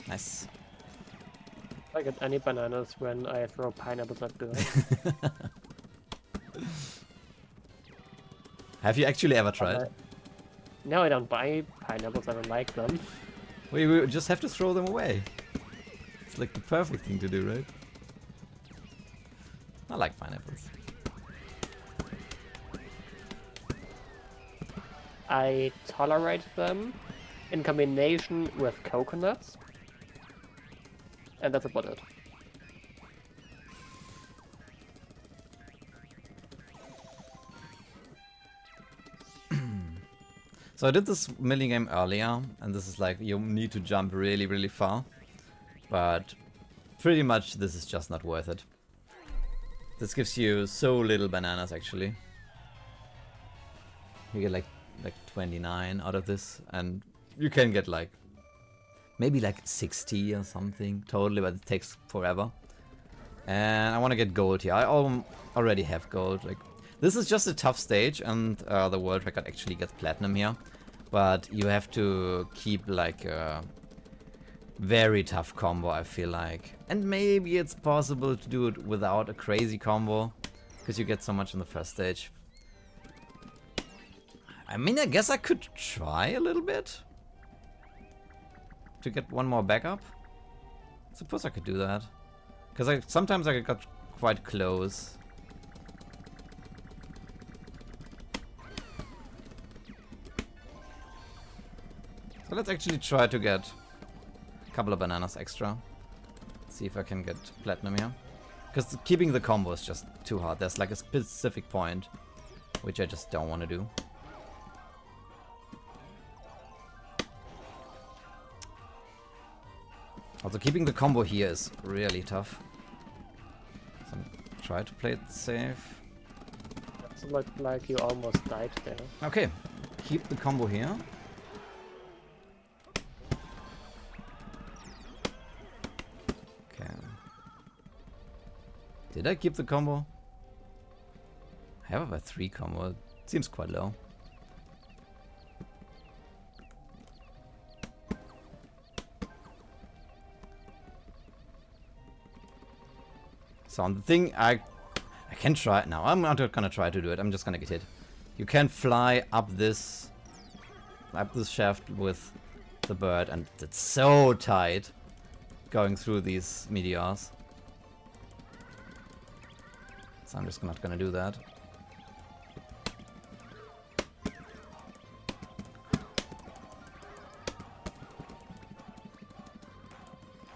Nice. I get any bananas when I throw pineapples at birds. Have you actually ever tried? No, I don't buy pineapples, I don't like them. We just have to throw them away. It's like the perfect thing to do, right? I like pineapples. I tolerate them in combination with coconuts. And that's about it. So I did this milling game earlier, and this is like, you need to jump really, really far. But pretty much this is just not worth it. This gives you so little bananas, actually. You get like 29 out of this, and you can get like maybe like 60 or something totally, but it takes forever. And I want to get gold here. I already have gold. Like, this is just a tough stage, and the world record actually gets platinum here. But you have to keep like a very tough combo, I feel like. And maybe it's possible to do it without a crazy combo, because you get so much in the first stage. I mean, I guess I could try a little bit to get one more backup. Suppose I could do that, because sometimes I got quite close. So let's actually try to get a couple of bananas extra. See if I can get platinum here. Because keeping the combo is just too hard. There's like a specific point which I just don't want to do. Also, keeping the combo here is really tough. So try to play it safe. It looked like you almost died there. Okay, keep the combo here. Okay. Did I keep the combo? I have a 3 combo. It seems quite low. So on the thing, I can try it now. I'm not gonna try to do it. I'm just gonna get hit. You can fly up this shaft with the bird, and it's so tight going through these meteors. So I'm just not gonna do that.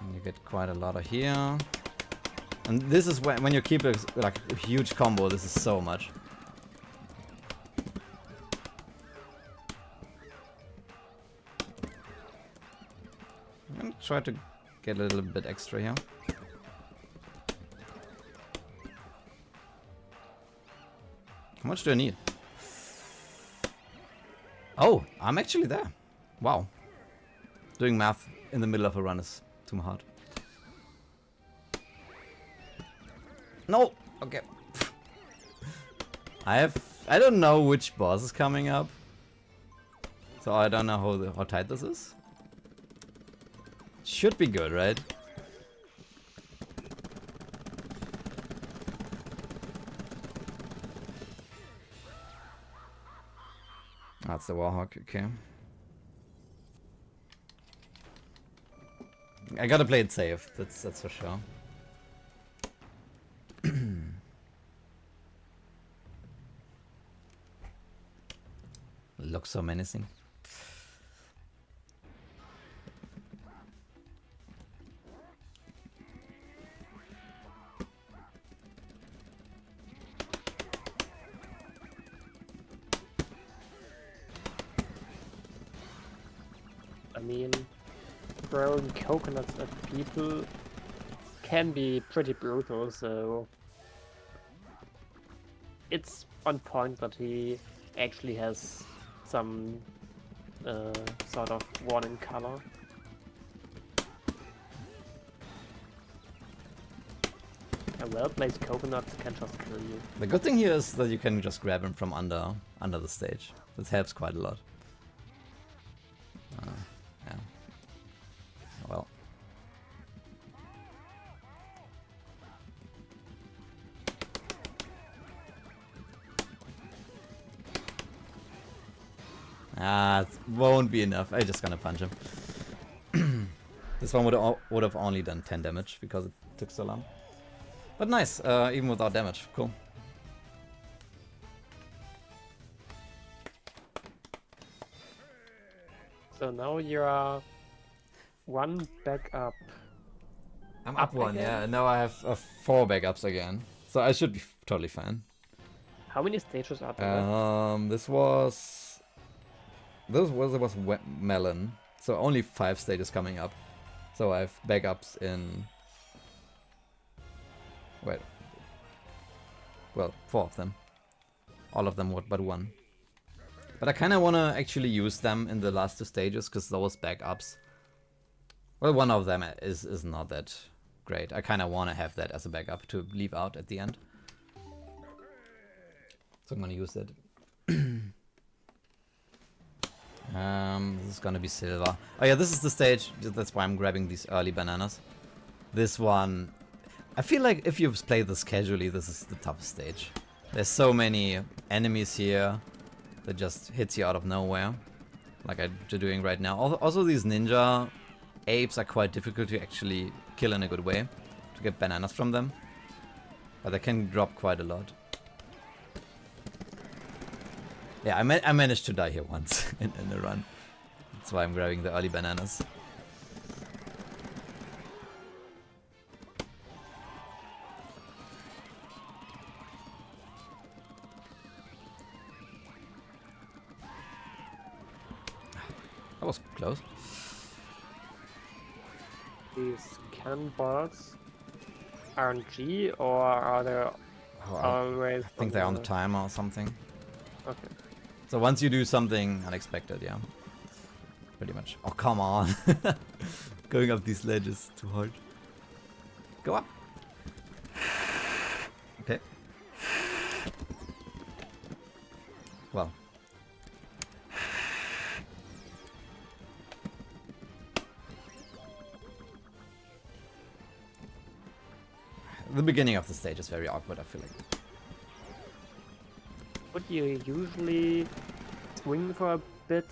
And you get quite a lot of here. And this is when you keep like a huge combo, this is so much. I'm gonna try to get a little bit extra here. How much do I need? Oh, I'm actually there. Wow. Doing math in the middle of a run is too hard. No! Okay. I don't know which boss is coming up. So I don't know how tight this is. Should be good, right? That's the Warhawk, okay. I gotta play it safe, that's for sure. Looks so menacing. I mean, throwing coconuts at people can be pretty brutal, so it's on point that he actually has some sort of warning color. I A well-placed coconut can just kill you. The good thing here is that you can just grab him from under the stage. This helps quite a lot. Yeah. Well. It won't be enough. I'm just gonna punch him. This one would have only done 10 damage because it took so long. But nice, even without damage. Cool. So now you are one back up. I'm up one, again? Yeah. Now I have 4 backups again. So I should be totally fine. How many stages are there? This was melon. So only 5 stages coming up. So I have backups in... Wait. Well, 4 of them. All of them but 1. But I kind of want to actually use them in the last 2 stages, because those backups... Well, one of them is not that great. I kind of want to have that as a backup to leave out at the end. So I'm going to use it. This is going to be silver. Oh yeah, this is the stage. That's why I'm grabbing these early bananas. This one... I feel like if you play this casually, this is the toughest stage. There's so many enemies here that just hits you out of nowhere, like I'm doing right now. Also, these ninja apes are quite difficult to actually kill in a good way, to get bananas from them. But they can drop quite a lot. Yeah, I managed to die here once in the run. That's why I'm grabbing the early bananas. That was close. These cannonballs RNG, or are they always... I think they're on the timer or something. Okay. So once you do something unexpected, yeah. Pretty much. Oh, come on. Going up these ledges too hard. Go up. Okay. Well. The beginning of the stage is very awkward, I feel like. Would you usually swing for a bit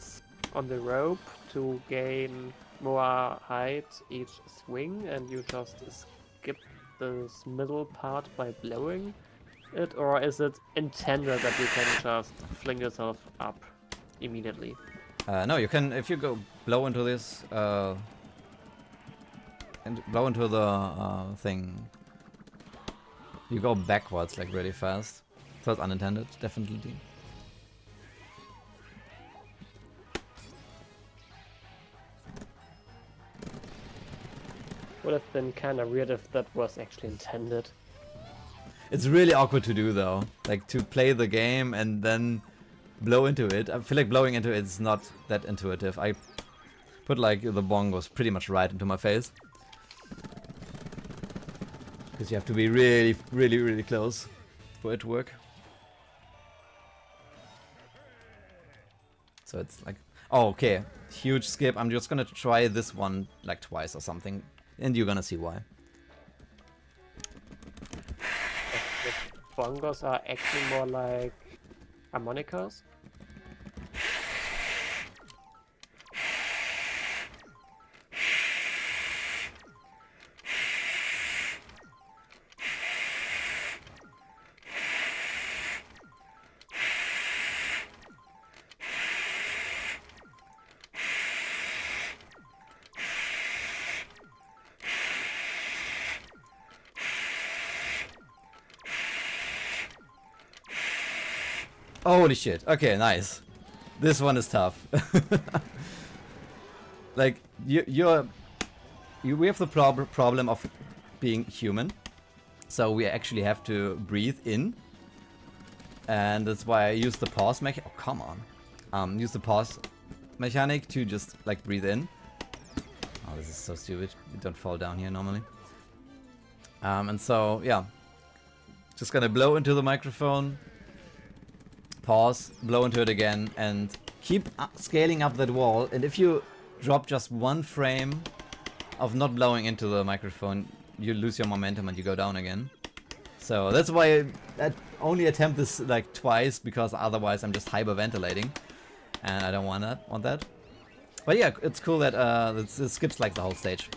on the rope to gain more height each swing, and you just skip this middle part by blowing it, or is it intended that you can just fling yourself up immediately? No, you can, if you go blow into this, and blow into the thing, you go backwards like really fast. So it's unintended, definitely. Would have been kind of weird if that was actually intended. It's really awkward to do though, like to play the game and then blow into it. I feel like blowing into it is not that intuitive. I put like the bongos pretty much right into my face. Because you have to be really, really, really close for it to work. So it's like, oh, okay, huge skip. I'm just gonna try this one like twice or something, and you're gonna see why. The bongos are actually more like harmonicas. Holy shit. Okay, nice. This one is tough. Like, we have the problem of being human. So we actually have to breathe in. And that's why I use the pause mechanic. Oh, come on. Use the pause mechanic to just, like, breathe in. Oh, this is so stupid. You don't fall down here normally. And so, yeah. Just gonna blow into the microphone, pause, blow into it again, and keep scaling up that wall. And if you drop just one frame of not blowing into the microphone, you lose your momentum and you go down again. So that's why I only attempt this like twice, because otherwise I'm just hyperventilating, and I don't want that. But yeah, it's cool that it skips like the whole stage.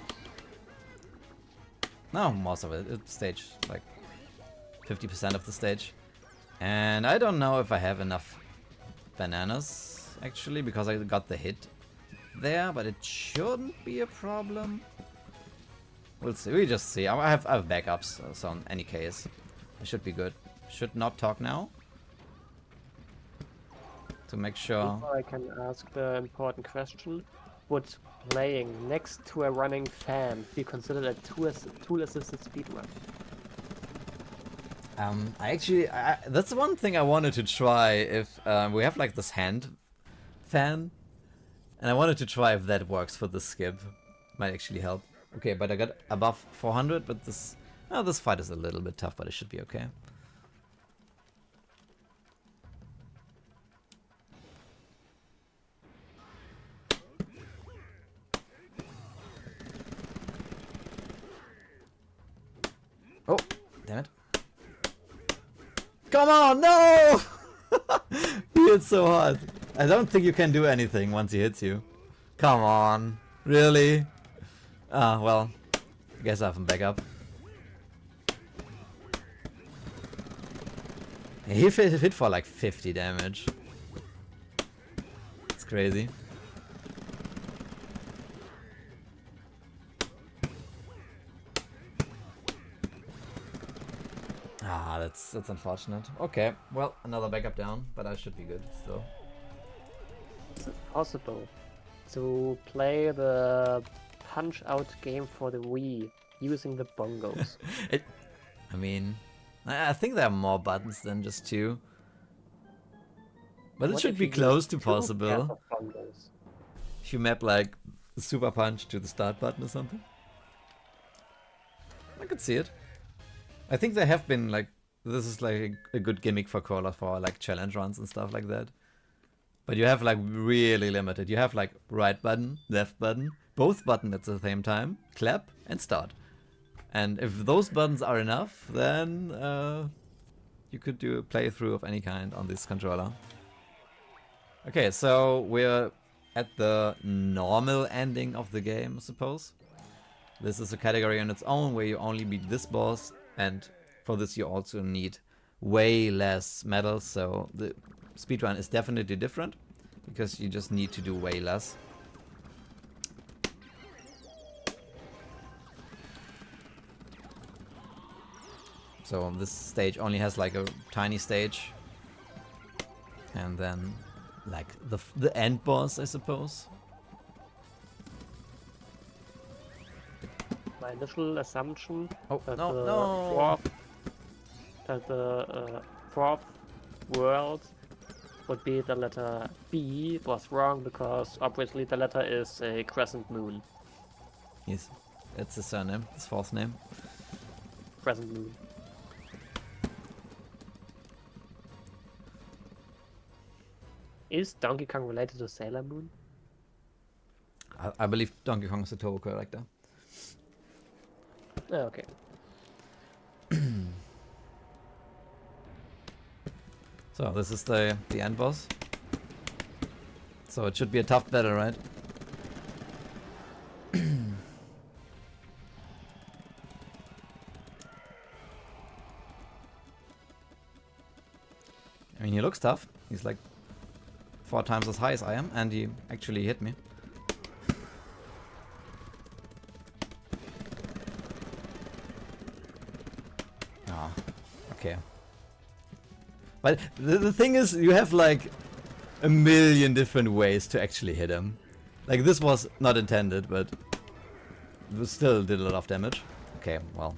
No, most of it. It's stage like 50% of the stage. And I don't know if I have enough bananas actually, because I got the hit there, but it shouldn't be a problem. We'll see. We just see. I have backups, so in any case, I should be good. Should not talk now. To make sure. Before I can ask the important question, would playing next to a running fan be considered a tool-assisted speedrun? That's one thing I wanted to try. If we have like this hand fan, and I wanted to try if that works for the skip. Might actually help. Okay, but I got above 400, but this fight is a little bit tough, but it should be okay. Oh, damn it. Come on, no! He hit so hard. I don't think you can do anything once he hits you. Come on. Really? Ah, well. I guess I have him back up. He hit for like 50 damage. It's crazy. Ah, that's unfortunate. Okay, well, another backup down, but I should be good still. Is it possible to play the Punch-Out game for the Wii using the bongos? I mean, I think there are more buttons than just 2. But it should be close to possible. If you map like the Super Punch to the start button or something. I could see it. I think there have been like, this is like a good gimmick for crawler for like challenge runs and stuff like that. But you have like really limited. You have like right button, left button, both buttons at the same time, clap and start. And if those buttons are enough, then you could do a playthrough of any kind on this controller. Okay, so we're at the normal ending of the game, I suppose. This is a category on its own where you only beat this boss, and for this you also need way less medals, so the speedrun is definitely different, because you just need to do way less. So this stage only has like a tiny stage, and then like the end boss, I suppose. My initial assumption that the fourth world would be the letter B was wrong, because obviously the letter is a crescent moon. Yes, it's his surname, his fourth name. Crescent moon. Is Donkey Kong related to Sailor Moon? I believe Donkey Kong is a Turbo character. Oh, okay. So this is the end boss. So it should be a tough battle, right? I mean, he looks tough. He's like 4 times as high as I am, and he actually hit me. Ah, okay. But the thing is, you have like a million different ways to actually hit him. Like, this was not intended, but it still did a lot of damage. Okay, well.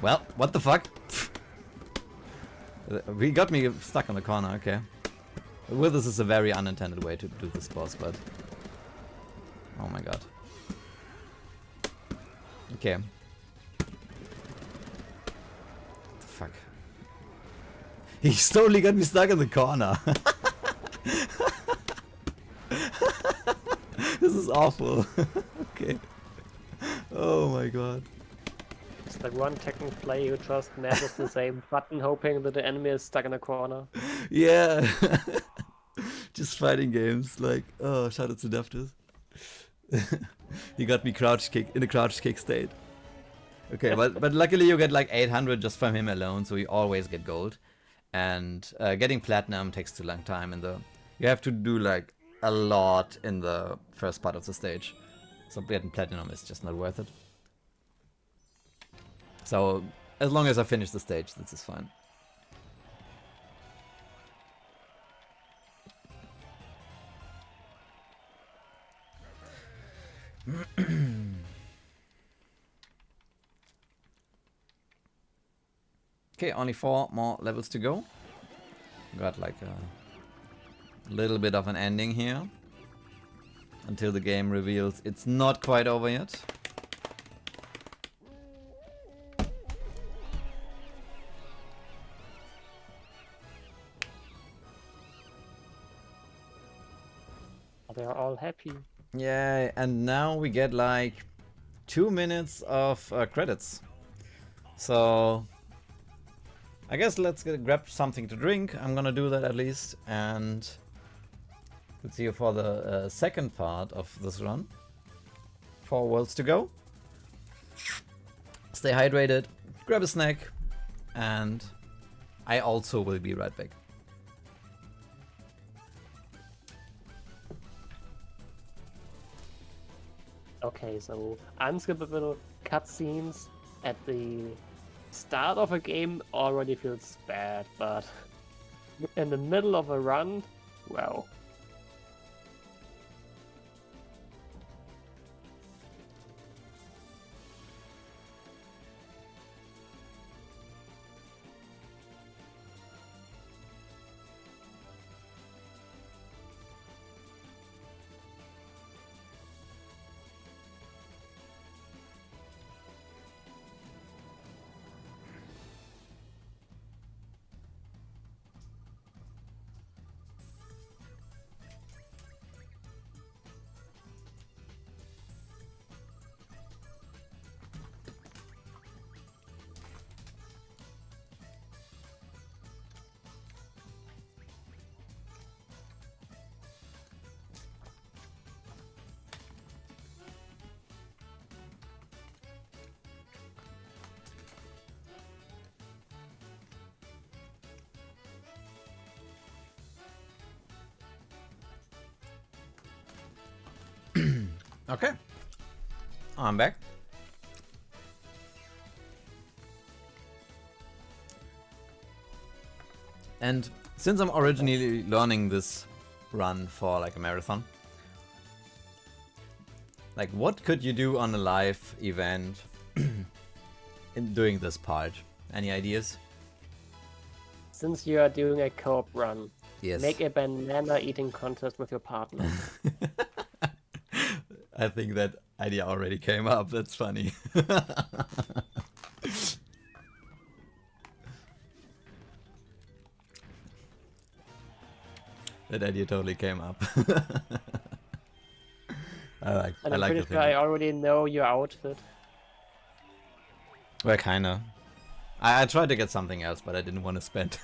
Well, what the fuck? He got me stuck in the corner, okay. Well, this is a very unintended way to do this boss, but... Oh my god. fuck. He's totally got me stuck in the corner. This is awful. Okay. Oh my god. It's the one Tekken player who just mashes the same button hoping that the enemy is stuck in a corner. Yeah. Just fighting games like, oh, shout out to Duftus. He got me crouch kick in a crouch kick state. Okay, but luckily you get like 800 just from him alone, so you always get gold. And getting platinum takes too long time in the... You have to do like a lot in the first part of the stage. So getting platinum is just not worth it. So as long as I finish the stage, this is fine. Okay, only 4 more levels to go. Got like a little bit of an ending here. Until the game reveals it's not quite over yet. They're all happy. Yeah, and now we get like 2 minutes of credits. So I guess let's grab something to drink. I'm gonna do that at least, and we'll see you for the second part of this run. 4 worlds to go. Stay hydrated, grab a snack, and I also will be right back. Okay, so unskippable cutscenes at the start of a game already feels bad, but in the middle of a run, well. Okay, I'm back. And since I'm originally learning this run for like a marathon, like what could you do on a live event in doing this part? Any ideas? Since you are doing a co-op run, Yes. make a banana eating contest with your partner. I think that idea already came up. That's funny. That idea totally came up. And I I'm like pretty the sure I already know your outfit. Well, kinda. I tried to get something else, but I didn't want to spend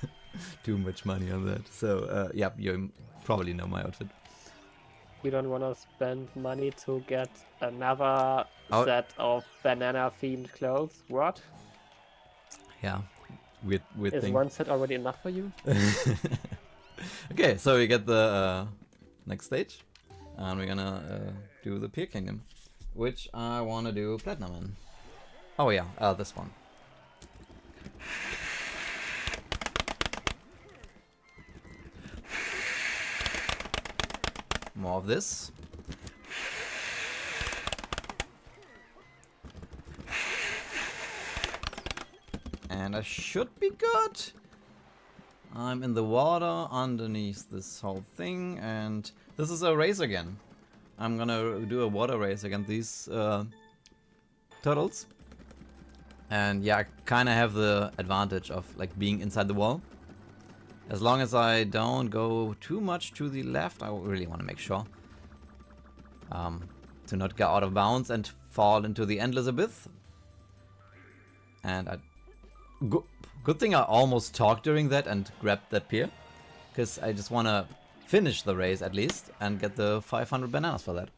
too much money on that. So, yeah, you probably know my outfit. You don't want to spend money to get another Oh. set of banana-themed clothes. What? Yeah, weird Is thing. one set already enough for you? Okay, so we get the next stage, and we're gonna do the Peer Kingdom, which I want to do Platinum in. Oh yeah, this one. More of this. And I should be good. I'm in the water underneath this whole thing, and this is a race again. I'm gonna do a water race against these turtles. And yeah, I kind of have the advantage of like being inside the wall. As long as I don't go too much to the left, I really want to make sure to not get out of bounds and fall into the endless abyss. And good thing I almost talked during that and grabbed that pier, because I just want to finish the race at least and get the 500 bananas for that.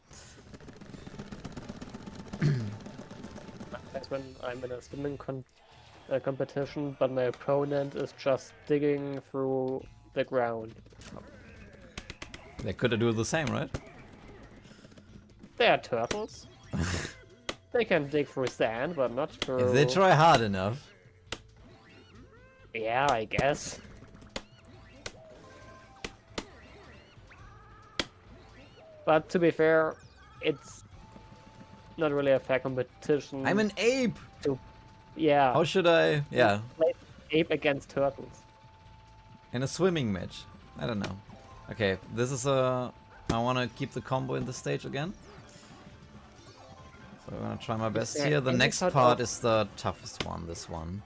That's when I'm in a swimming competition, but my opponent is just digging through the ground. They could do the same, right? They are turtles. They can dig through sand, but not through... If they try hard enough. Yeah, I guess. But to be fair, it's not really a fair competition. I'm an ape! Yeah. How should I... Yeah. Play ape against turtles. In a swimming match. I don't know. Okay, this is a... I want to keep the combo in the stage again. So I'm gonna try my best here. The next part is the toughest one, this one.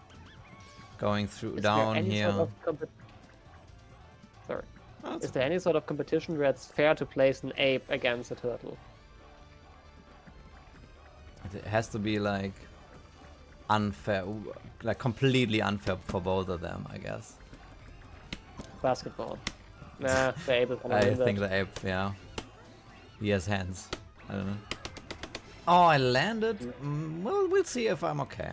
Going through down here. Sorry. Is there any sort of competition where it's fair to place an ape against a turtle? It has to be like unfair, like completely unfair for both of them, I guess. Basketball. Nah, the ape is I think the ape, yeah. He has hands. I don't know. Oh, I landed? Well, we'll see if I'm okay.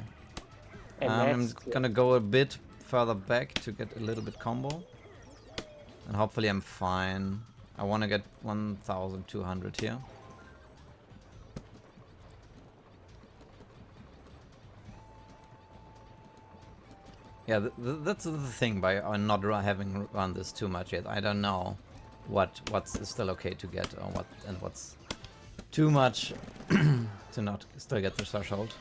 I'm gonna go a bit further back to get a little bit combo. And hopefully I'm fine. I want to get 1,200 here. Yeah, that's the thing by not having run this too much yet. I don't know what's still okay to get or what's too much to not still get the threshold.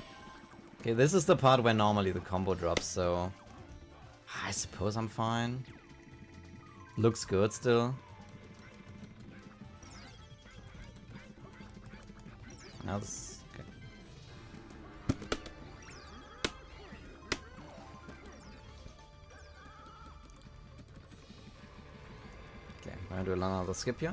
Okay, this is the part where normally the combo drops, so I suppose I'm fine. Looks good still. Now this... Okay. Okay, I'm gonna do another skip here.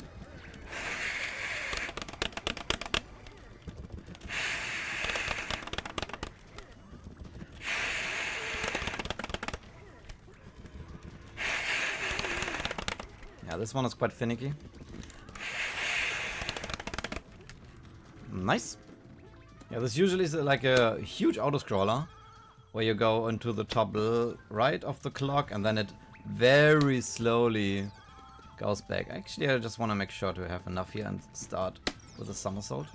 Yeah, this one is quite finicky. Nice. Yeah, this usually is like a huge auto-scroller where you go into the top right of the clock and then it very slowly goes back. Actually, I just want to make sure to have enough here and start with a somersault.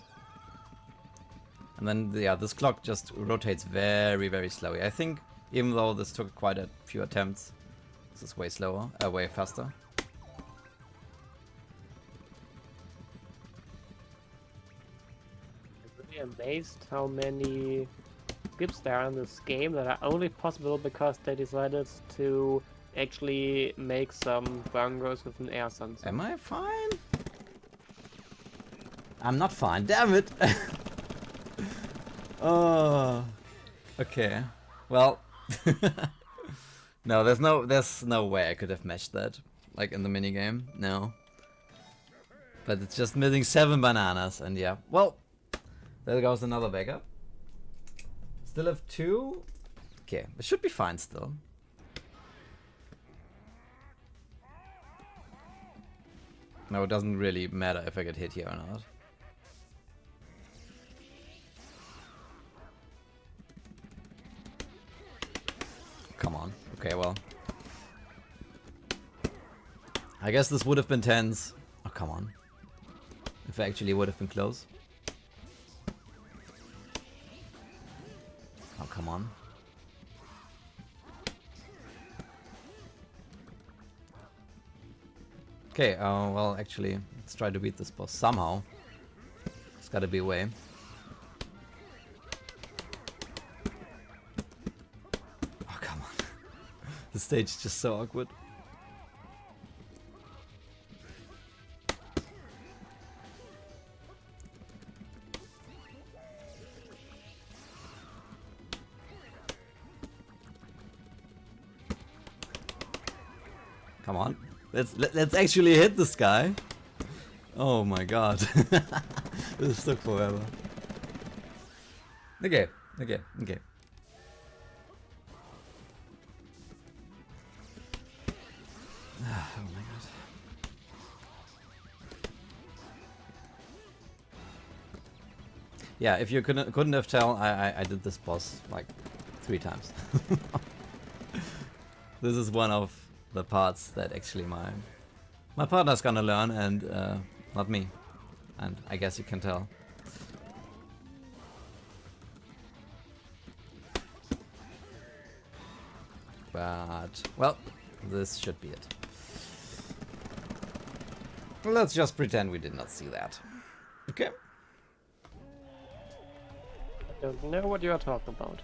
And then, yeah, this clock just rotates very, very slowly. I think even though this took quite a few attempts, this is way slower, way faster. Amazed how many skips there are in this game that are only possible because they decided to actually make some bungalows with an air sensor. Am I fine? I'm not fine, damn it! Oh, okay. Well, no, there's no way I could have matched that, like in the minigame. No, but it's just missing 7 bananas, and yeah, well. There goes another backup. Still have 2. Okay, it should be fine still. No, it doesn't really matter if I get hit here or not. Come on. Okay, well. I guess this would have been tense. Oh, come on. If I actually would have been close. Oh, come on. Okay, well, actually, let's try to beat this boss somehow. There's gotta be a way. Oh, come on. The stage is just so awkward. Come on. Let's actually hit this guy. Oh my god. This took forever. Okay. Oh my god. Yeah, if you couldn't have tell, I did this boss like 3 times. This is one of the parts that actually my partner's gonna learn, and not me. And I guess you can tell. But, well, this should be it. Let's just pretend we did not see that. Okay. I don't know what you are talking about.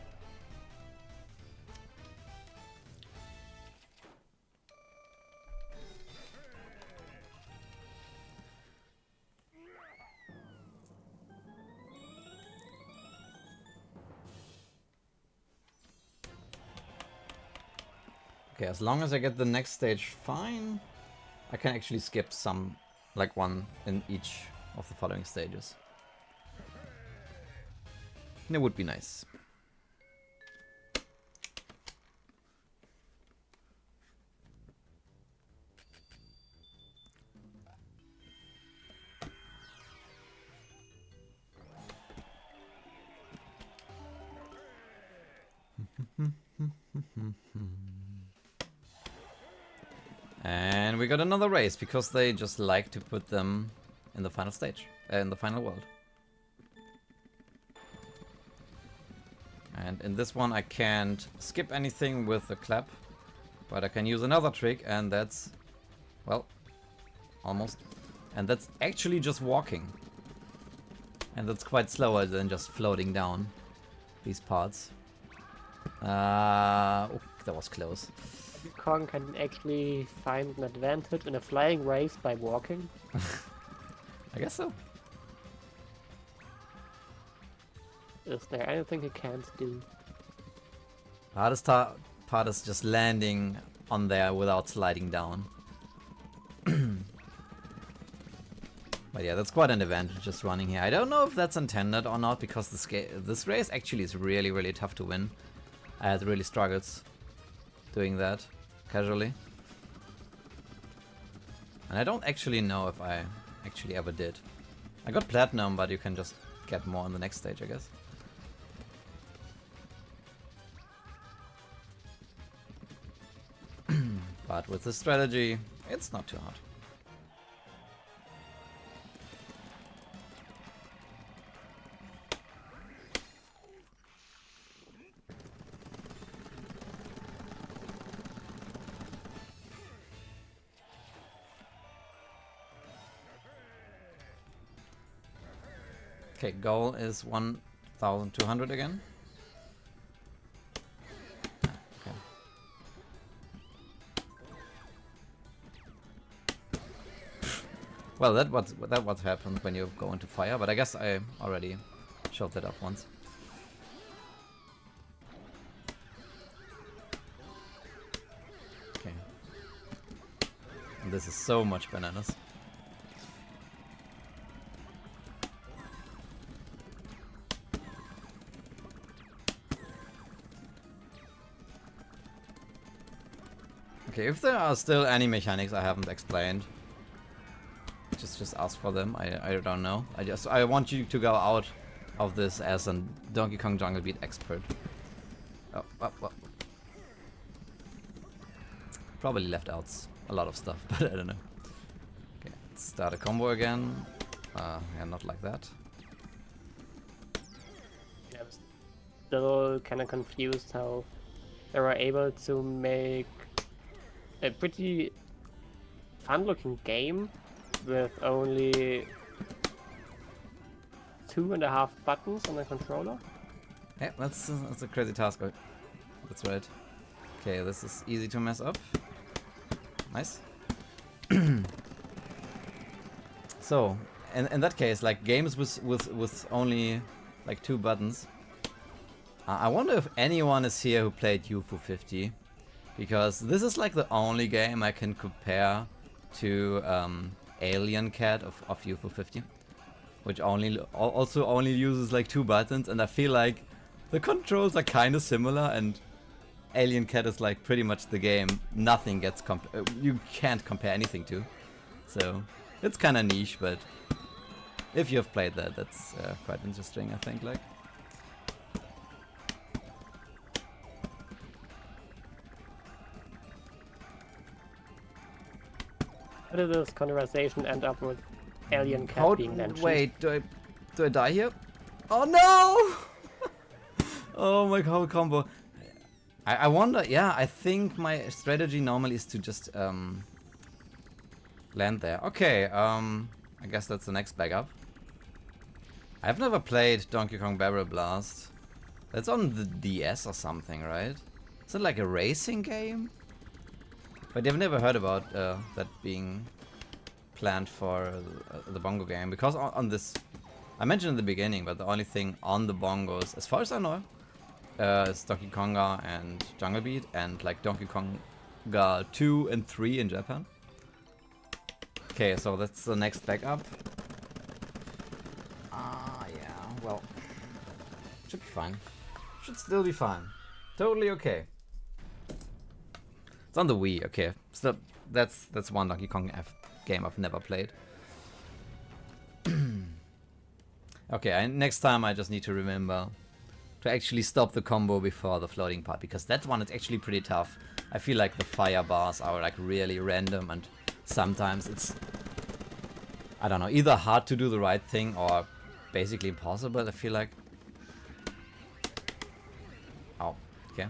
Okay, as long as I get the next stage fine, I can actually skip some, like one in each of the following stages. It would be nice. And we got another race, because they just like to put them in the final stage, in the final world. And in this one I can't skip anything with the clap, but I can use another trick, and that's, well, almost. And that's actually just walking. And that's quite slower than just floating down these parts. Oh, that was close. Kong can actually find an advantage in a flying race by walking. I guess so. Is there anything he can't do? The hardest part is just landing on there without sliding down. But yeah, that's quite an advantage just running here. I don't know if that's intended or not, because this race actually is really, really tough to win. I had really struggles doing that casually. And I don't actually know if I actually ever did. I got platinum, but you can just get more on the next stage, I guess. But with this strategy, it's not too hard. Okay, goal is 1,200 again. Okay. Well, that what happened when you go into fire, but I guess I already showed that off once. Okay. And this is so much bananas. Okay, if there are still any mechanics I haven't explained, just ask for them. I don't know. I want you to go out of this as a Donkey Kong Jungle Beat expert. Oh. Probably left out a lot of stuff, but I don't know. Okay, let's start a combo again. Yeah, not like that. Yeah, I'm still kind of confused how they were able to make a pretty fun-looking game with only 2.5 buttons on the controller. Yeah, that's a crazy task. That's right. Okay, this is easy to mess up. Nice. So, in that case, like games with only like 2 buttons. I wonder if anyone is here who played UFO 50. because this is like the only game I can compare to Alien Cat of UFO 50, which also only uses like 2 buttons, and I feel like the controls are kind of similar, and Alien Cat is like pretty much the game nothing gets you can't compare anything to. So it's kind of niche, but if you've played that, that's quite interesting, I think. Like, how did this conversation end up with Alien Cat being mentioned? Wait, do I die here? Oh no! Oh my god, combo. I wonder, yeah, I think my strategy normally is to just land there. Okay, I guess that's the next backup. I've never played Donkey Kong Barrel Blast. That's on the DS or something, right? Is it like a racing game? But I've never heard about that being planned for the bongo game, because on this, I mentioned in the beginning, but the only thing on the bongos, as far as I know, is Donkey Konga and Jungle Beat, and like Donkey Konga 2 and 3 in Japan. Okay, so that's the next backup. Yeah, well, should be fine. Should still be fine. Totally okay. It's on the Wii, okay. So that's one Donkey Kong game I've never played. Okay, next time I just need to remember to actually stop the combo before the floating part, because that one is actually pretty tough. I feel like the fire bars are like really random, and sometimes it's, I don't know, either hard to do the right thing or basically impossible, I feel like. Oh, okay.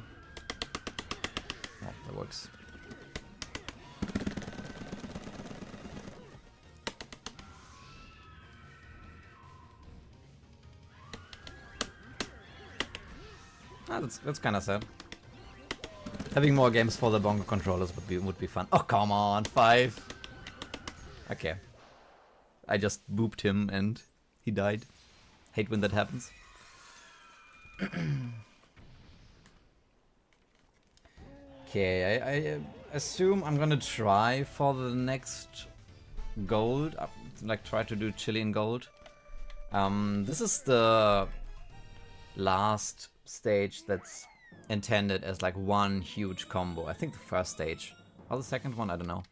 Oh, that works. Ah, that's kind of sad. Having more games for the bongo controllers would be fun. Oh, come on, 5. Okay. I just booped him and he died. Hate when that happens. Okay, I assume I'm gonna try for the next gold. Like, try to do Chilean gold. This is the last stage that's intended as like one huge combo. I think the first stage or the second one, I don't know.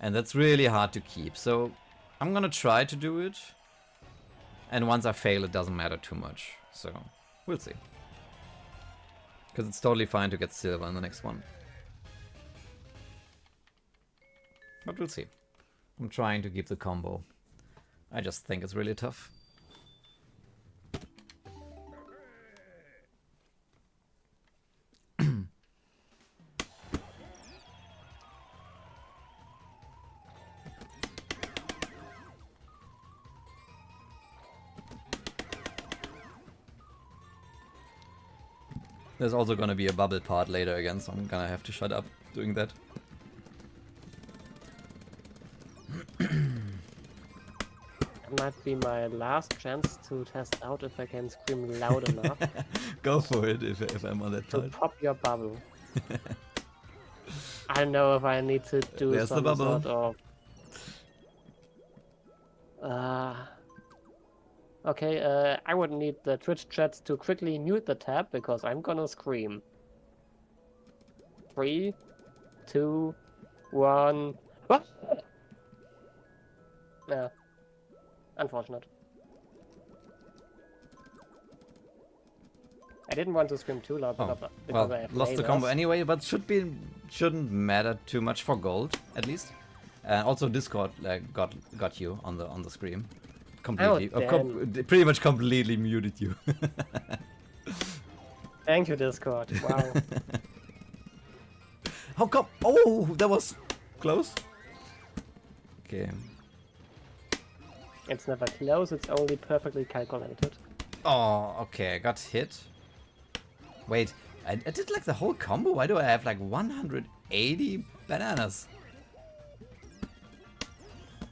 And that's really hard to keep. So I'm gonna try to do it. And once I fail, it doesn't matter too much. So we'll see. Because it's totally fine to get silver in the next one. But we'll see. I'm trying to keep the combo. I just think it's really tough. There's also gonna be a bubble part later again, so I'm gonna have to shut up doing that. It might be my last chance to test out if I can scream loud enough. Go for it if I'm on that to part. pop your bubble. I don't know if I need to do There's some the bubble. sort of... Okay, I would need the Twitch chat to quickly mute the tab because I'm gonna scream. 3, 2, 1. What? Yeah. Unfortunate. I didn't want to scream too loud because I have lost the lasers. combo anyway, but shouldn't matter too much for gold, at least. Also, Discord got you on the screen. Completely, pretty much completely muted you. Thank you, Discord. Wow. How come? Oh, that was close. Okay. It's never close, it's only perfectly calculated. Oh, okay, I got hit. Wait, I did like the whole combo? Why do I have like 180 bananas?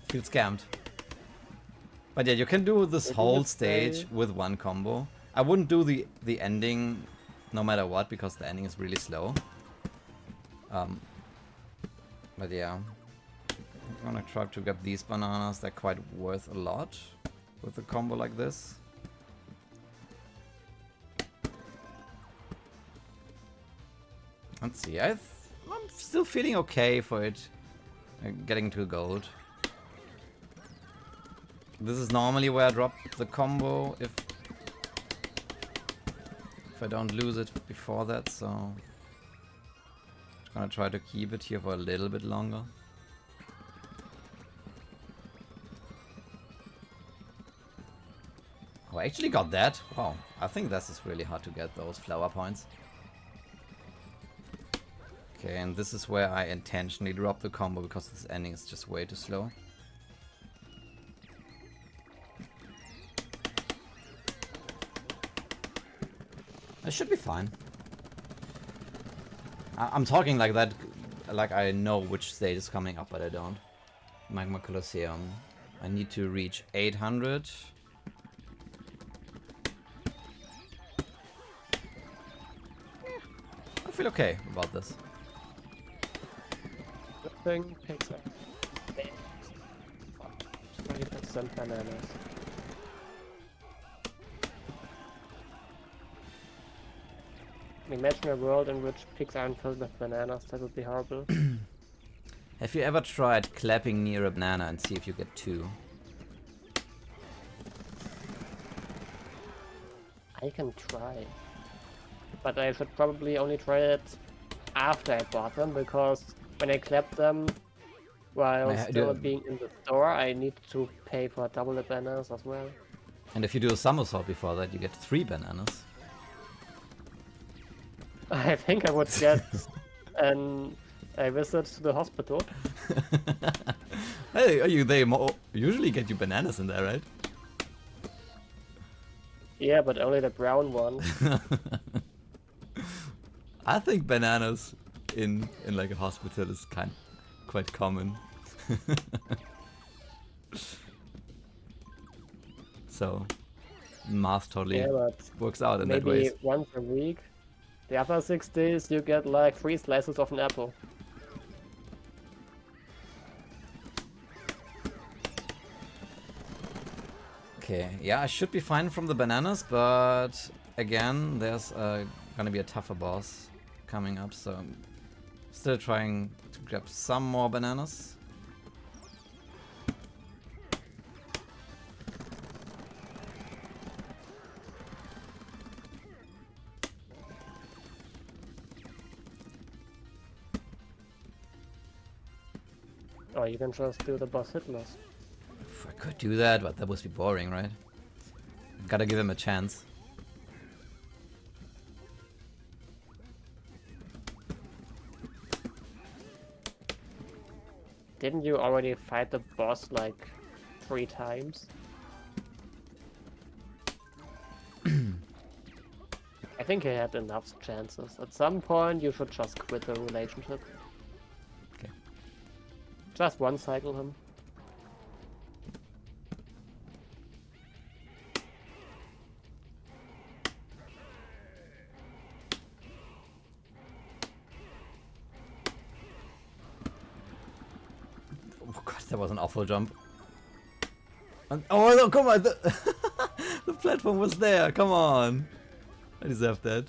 Feel scammed. But yeah, you can do this whole stage with one combo. I wouldn't do the ending no matter what, because the ending is really slow. But yeah, I'm gonna try to grab these bananas. They're quite worth a lot with a combo like this. Let's see. I'm still feeling okay for it getting to gold. This is normally where I drop the combo if I don't lose it before that, so I'm gonna try to keep it here for a little bit longer. Oh, I actually got that. Wow, I think this is really hard to get those flower points. Okay, and this is where I intentionally drop the combo because this ending is just way too slow. It should be fine. I'm talking like that, like I know which stage is coming up, but I don't. Magma Colosseum. I need to reach 800. I feel okay about this. The thing picks up 20% bananas. Imagine a world in which pigs aren't filled with bananas. That would be horrible. Have you ever tried clapping near a banana and see if you get 2? I can try. But I should probably only try it after I bought them, because when I clap them while still being in the store, I need to pay for double the bananas as well. And if you do a somersault before that, you get 3 bananas. I think I would get a visit to the hospital. Hey, they usually get you bananas in there, right? Yeah, but only the brown ones. I think bananas in like a hospital is quite common. So math totally works out in that way. Maybe once a week. The other 6 days you get like 3 slices of an apple. Okay, yeah, I should be fine from the bananas, but again, there's gonna be a tougher boss coming up, so I'm still trying to grab some more bananas. Or you can just do the boss hitless. I could do that, but that would be boring, right? Gotta give him a chance. Didn't you already fight the boss like 3 times? I think he had enough chances. At some point you should just quit the relationship. Okay. Just one cycle him. Oh god, that was an awful jump. And, oh no, come on! The platform was there, come on! I deserve that.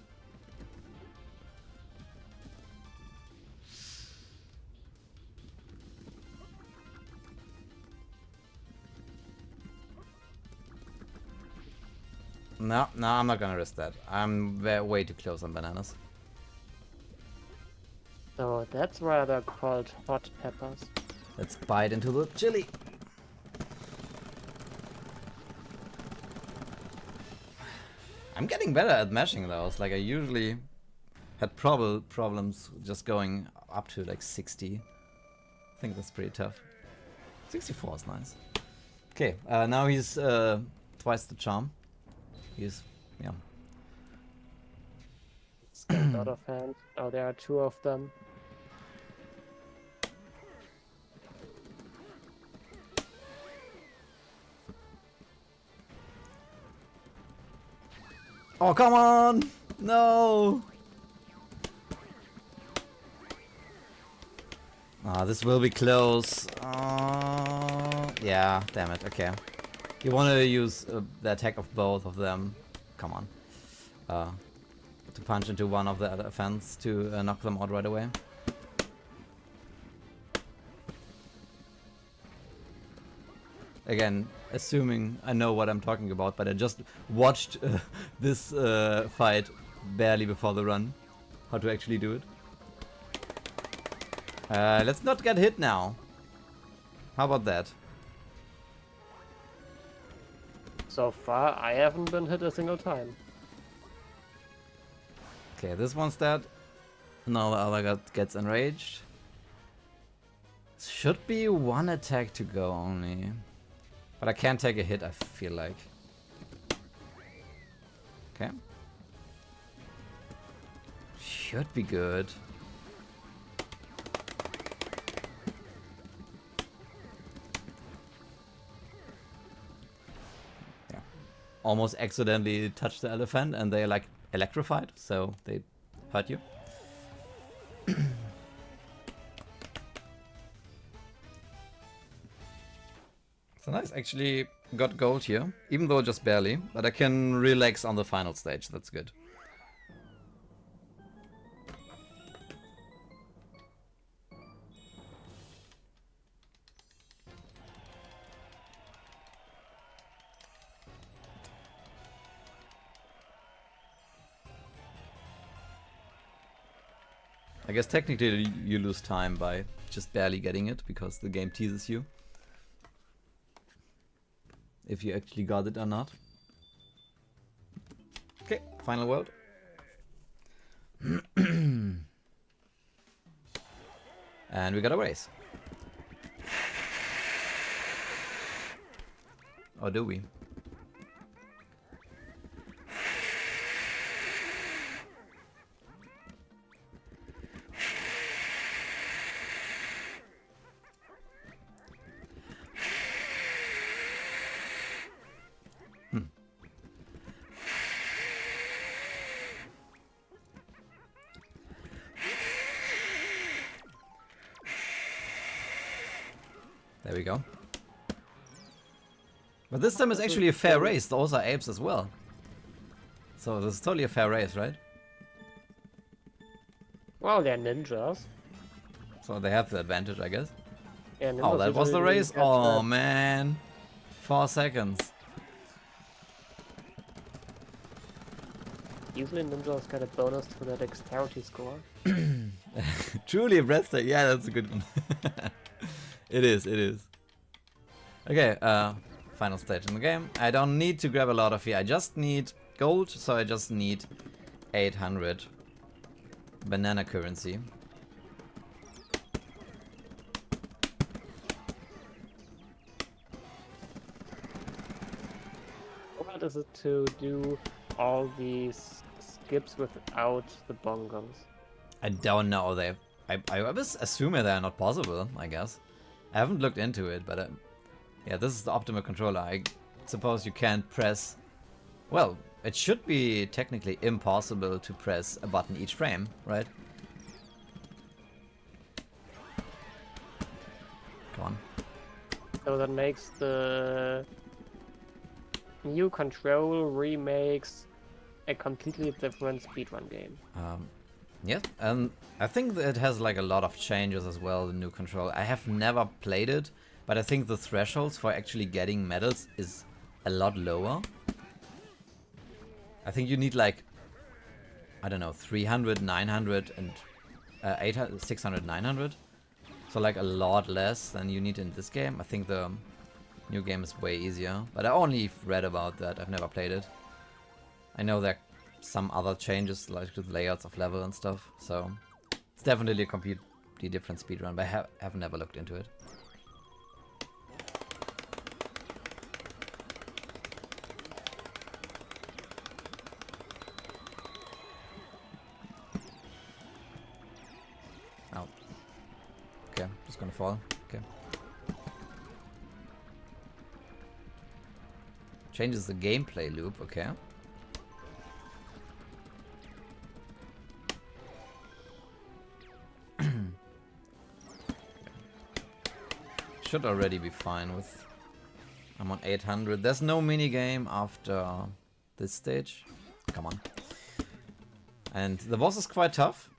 No, I'm not gonna risk that. I'm way too close on bananas. So that's why they're called hot peppers. Let's bite into the chili. I'm getting better at mashing those. Like I usually had problems just going up to like 60. I think that's pretty tough. 64 is nice. Okay, now he's twice the charm. He's, yeah. It's getting out of hand. Oh, there are 2 of them. Oh, come on! No! Ah, this will be close. Yeah, damn it. Okay. You want to use the attack of both of them. Come on. To punch into one of the other fans to knock them out right away. Again, assuming I know what I'm talking about, but I just watched this fight barely before the run. How to actually do it. Let's not get hit now. How about that? So far, I haven't been hit a single time. Okay, this one's dead. Now the other gets enraged. Should be one attack to go only. But I can't take a hit, I feel like. Okay. Should be good. Yeah. Almost accidentally touched the elephant and they're like electrified, so they hurt you. So nice, actually got gold here, even though just barely, but I can relax on the final stage, that's good. I guess technically you lose time by just barely getting it, because the game teases you. If you actually got it or not. Okay, final world. And we got a race. Or do we? There we go. But this time is actually a fair race. Those are apes as well. So this is totally a fair race, right? Well, they're ninjas. So they have the advantage, I guess. Yeah, Oh, that was the race? Oh, man. 4 seconds. Usually ninjas get a bonus to their dexterity score. Truly a breathtaking. Yeah, that's a good one. It is, it is. Okay, final stage in the game. I don't need to grab a lot of here. I just need gold, so I just need 800 banana currency. What is it to do all these skips without the bongos? I don't know. I was assuming they're not possible, I guess. I haven't looked into it, but yeah, this is the optimal controller. I suppose you can't press... Well, it should be technically impossible to press a button each frame, right? Come on. So that makes the new control remakes a completely different speedrun game. Yeah, and I think that it has like a lot of changes as well, the new control. I have never played it, but I think the thresholds for actually getting medals is a lot lower. I think you need like, I don't know, 300, 900 and 800, 600, 900. So like a lot less than you need in this game. I think the new game is way easier, but I only read about that. I've never played it. I know there some other changes like the layouts of level and stuff, so it's definitely a completely different speedrun, but I have never looked into it. Oh. Okay, just gonna fall. Okay. Changes the gameplay loop, okay. should already be fine with... I'm on 800. There's no minigame after this stage. Come on. And the boss is quite tough.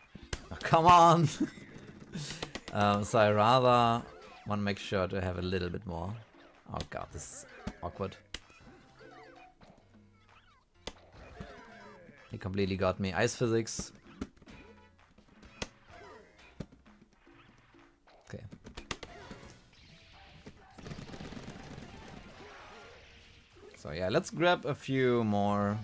Oh, come on! So I rather want to make sure to have a little bit more. Oh god, this is awkward. He completely got me. Ice physics. Okay. So yeah, let's grab a few more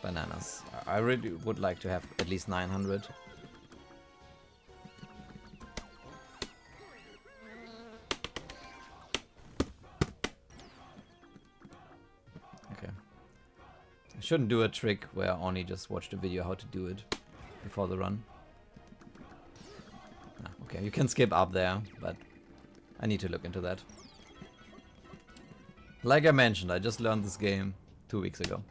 bananas. I really would like to have at least 900. Okay. I shouldn't do a trick where I only just watch the video how to do it before the run. Ah, okay, you can skip up there, but I need to look into that. Like I mentioned, I just learned this game 2 weeks ago.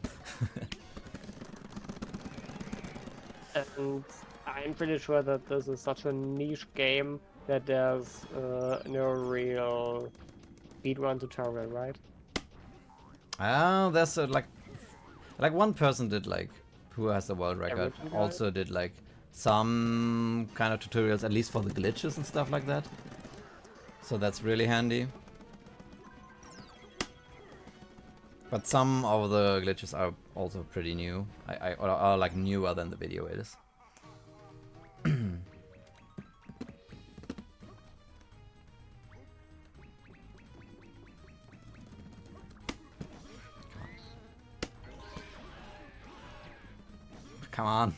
And I'm pretty sure that this is such a niche game that there's no real speedrun tutorial, right? Ah, there's like one person did like, who has the world record, also did like some kind of tutorials, at least for the glitches and stuff like that. So that's really handy. But some of the glitches are also pretty new. Or are like newer than the video is. Come on.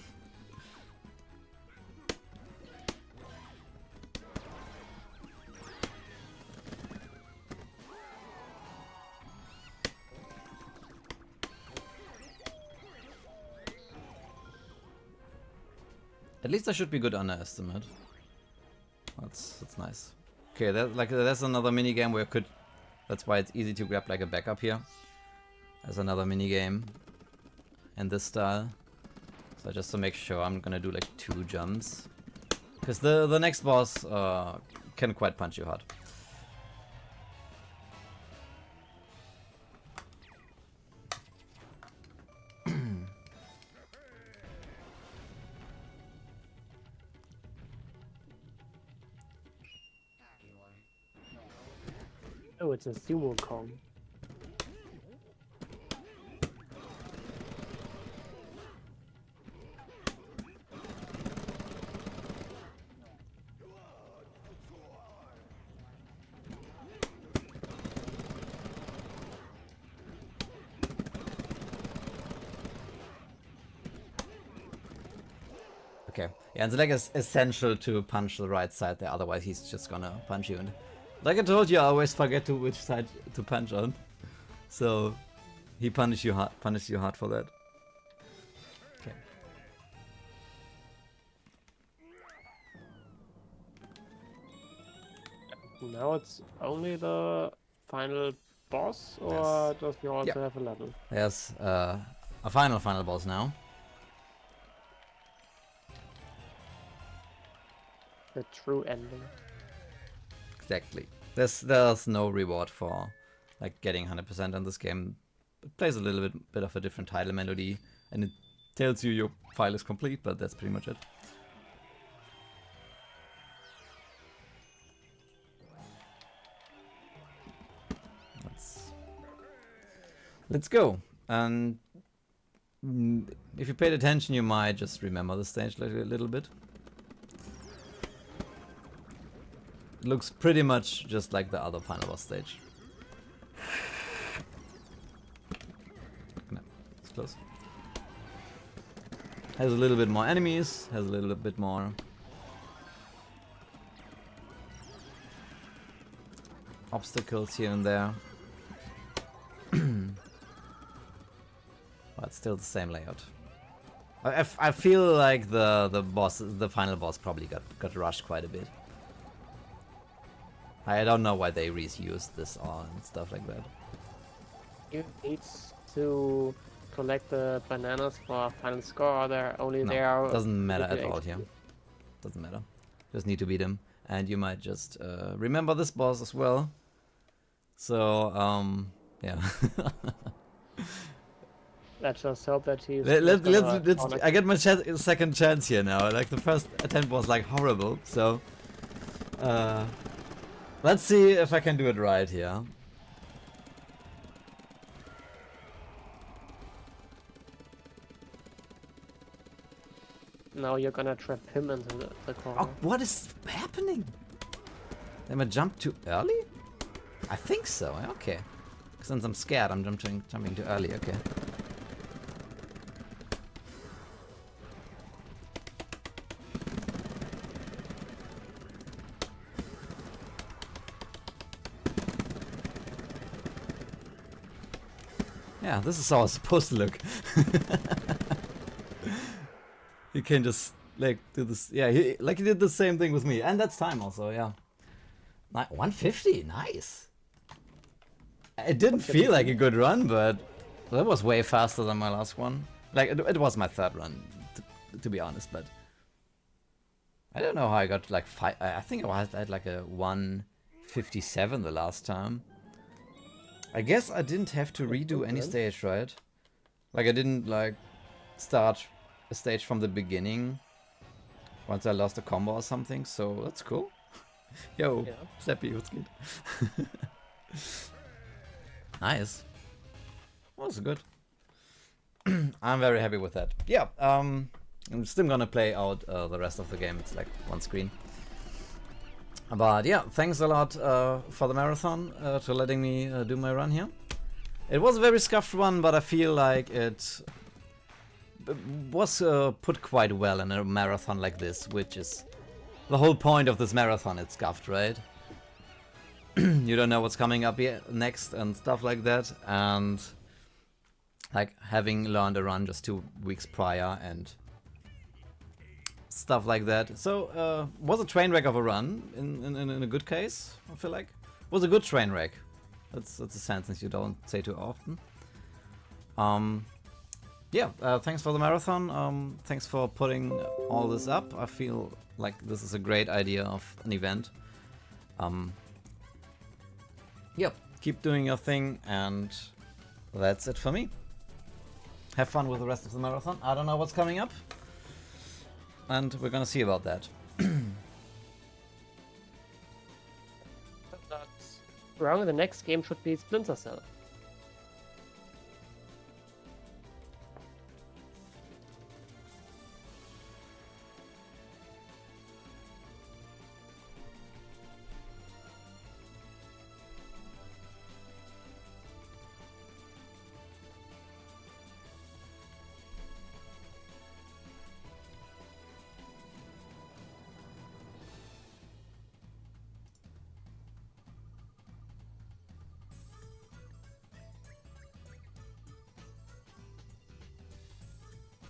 At least I should be good underestimate. That's nice. Okay, that's another mini game where could. That's why it's easy to grab like a backup here. There's another mini game in this style. So just to make sure, I'm gonna do like 2 jumps, because the next boss can quite punch you hard. Oh, it's a sumo Kong. Okay, yeah, it's like it's essential to punch the right side there, otherwise he's just gonna punch you. And like I told you, I always forget to which side to punch on, so he punishes you hard for that. Okay. Now it's only the final boss, or Yes. does he also have a level? There's a final boss now. The true ending. Exactly. There's no reward for like getting 100% in this game. It plays a little bit of a different title melody, and it tells you your file is complete, but that's pretty much it. Let's go. And if you paid attention, you might just remember the stage like a little bit. It looks pretty much just like the other final boss stage. No, it's close. Has a little bit more enemies, has a little bit more obstacles here and there. But still the same layout. I feel like the final boss probably got rushed quite a bit. I don't know why they reused this on and stuff like that. You need to collect the bananas for a final score, or they're only No, there. doesn't matter at all here. Doesn't matter. Just need to beat him. and you might just remember this boss as well. So yeah. Let's just hope that he's. Let's I get my second chance here now. Like the first attempt was like horrible, so let's see if I can do it right here. Now you're gonna trap him into the corner. Oh, what is happening? Am I jump too early? I think so. Okay. Since I'm scared, I'm jumping too early. Okay. Yeah, this is how it's supposed to look. You can just like do this. Yeah, he did the same thing with me, and that's time also. Yeah, 150, nice. It didn't feel like a good run, but that was way faster than my last one. Like it was my third run, to be honest. But I don't know how I got like five. I think I had like a 157 the last time. I guess I didn't have to redo any stage, right? Like I didn't like start a stage from the beginning once I lost a combo or something, so that's cool. Yo, yeah. Seppi, what's good? Nice. Was good. I'm very happy with that. Yeah, I'm still gonna play out the rest of the game. It's like one screen. But yeah, thanks a lot for the marathon, to letting me do my run here. It was a very scuffed one, but I feel like it was put quite well in a marathon like this, which is the whole point of this marathon. It's scuffed, right? You don't know what's coming up next and stuff like that, and like having learned a run just 2 weeks prior and stuff like that. So was a train wreck of a run in a good case. I feel like was a good train wreck. That's a sentence you don't say too often. Yeah, thanks for the marathon. Thanks for putting all this up. I feel like this is a great idea of an event. Yep, keep doing your thing, and that's it for me. Have fun with the rest of the marathon. I don't know what's coming up, and we're gonna see about that. Wrong. The next game should be Splinter Cell.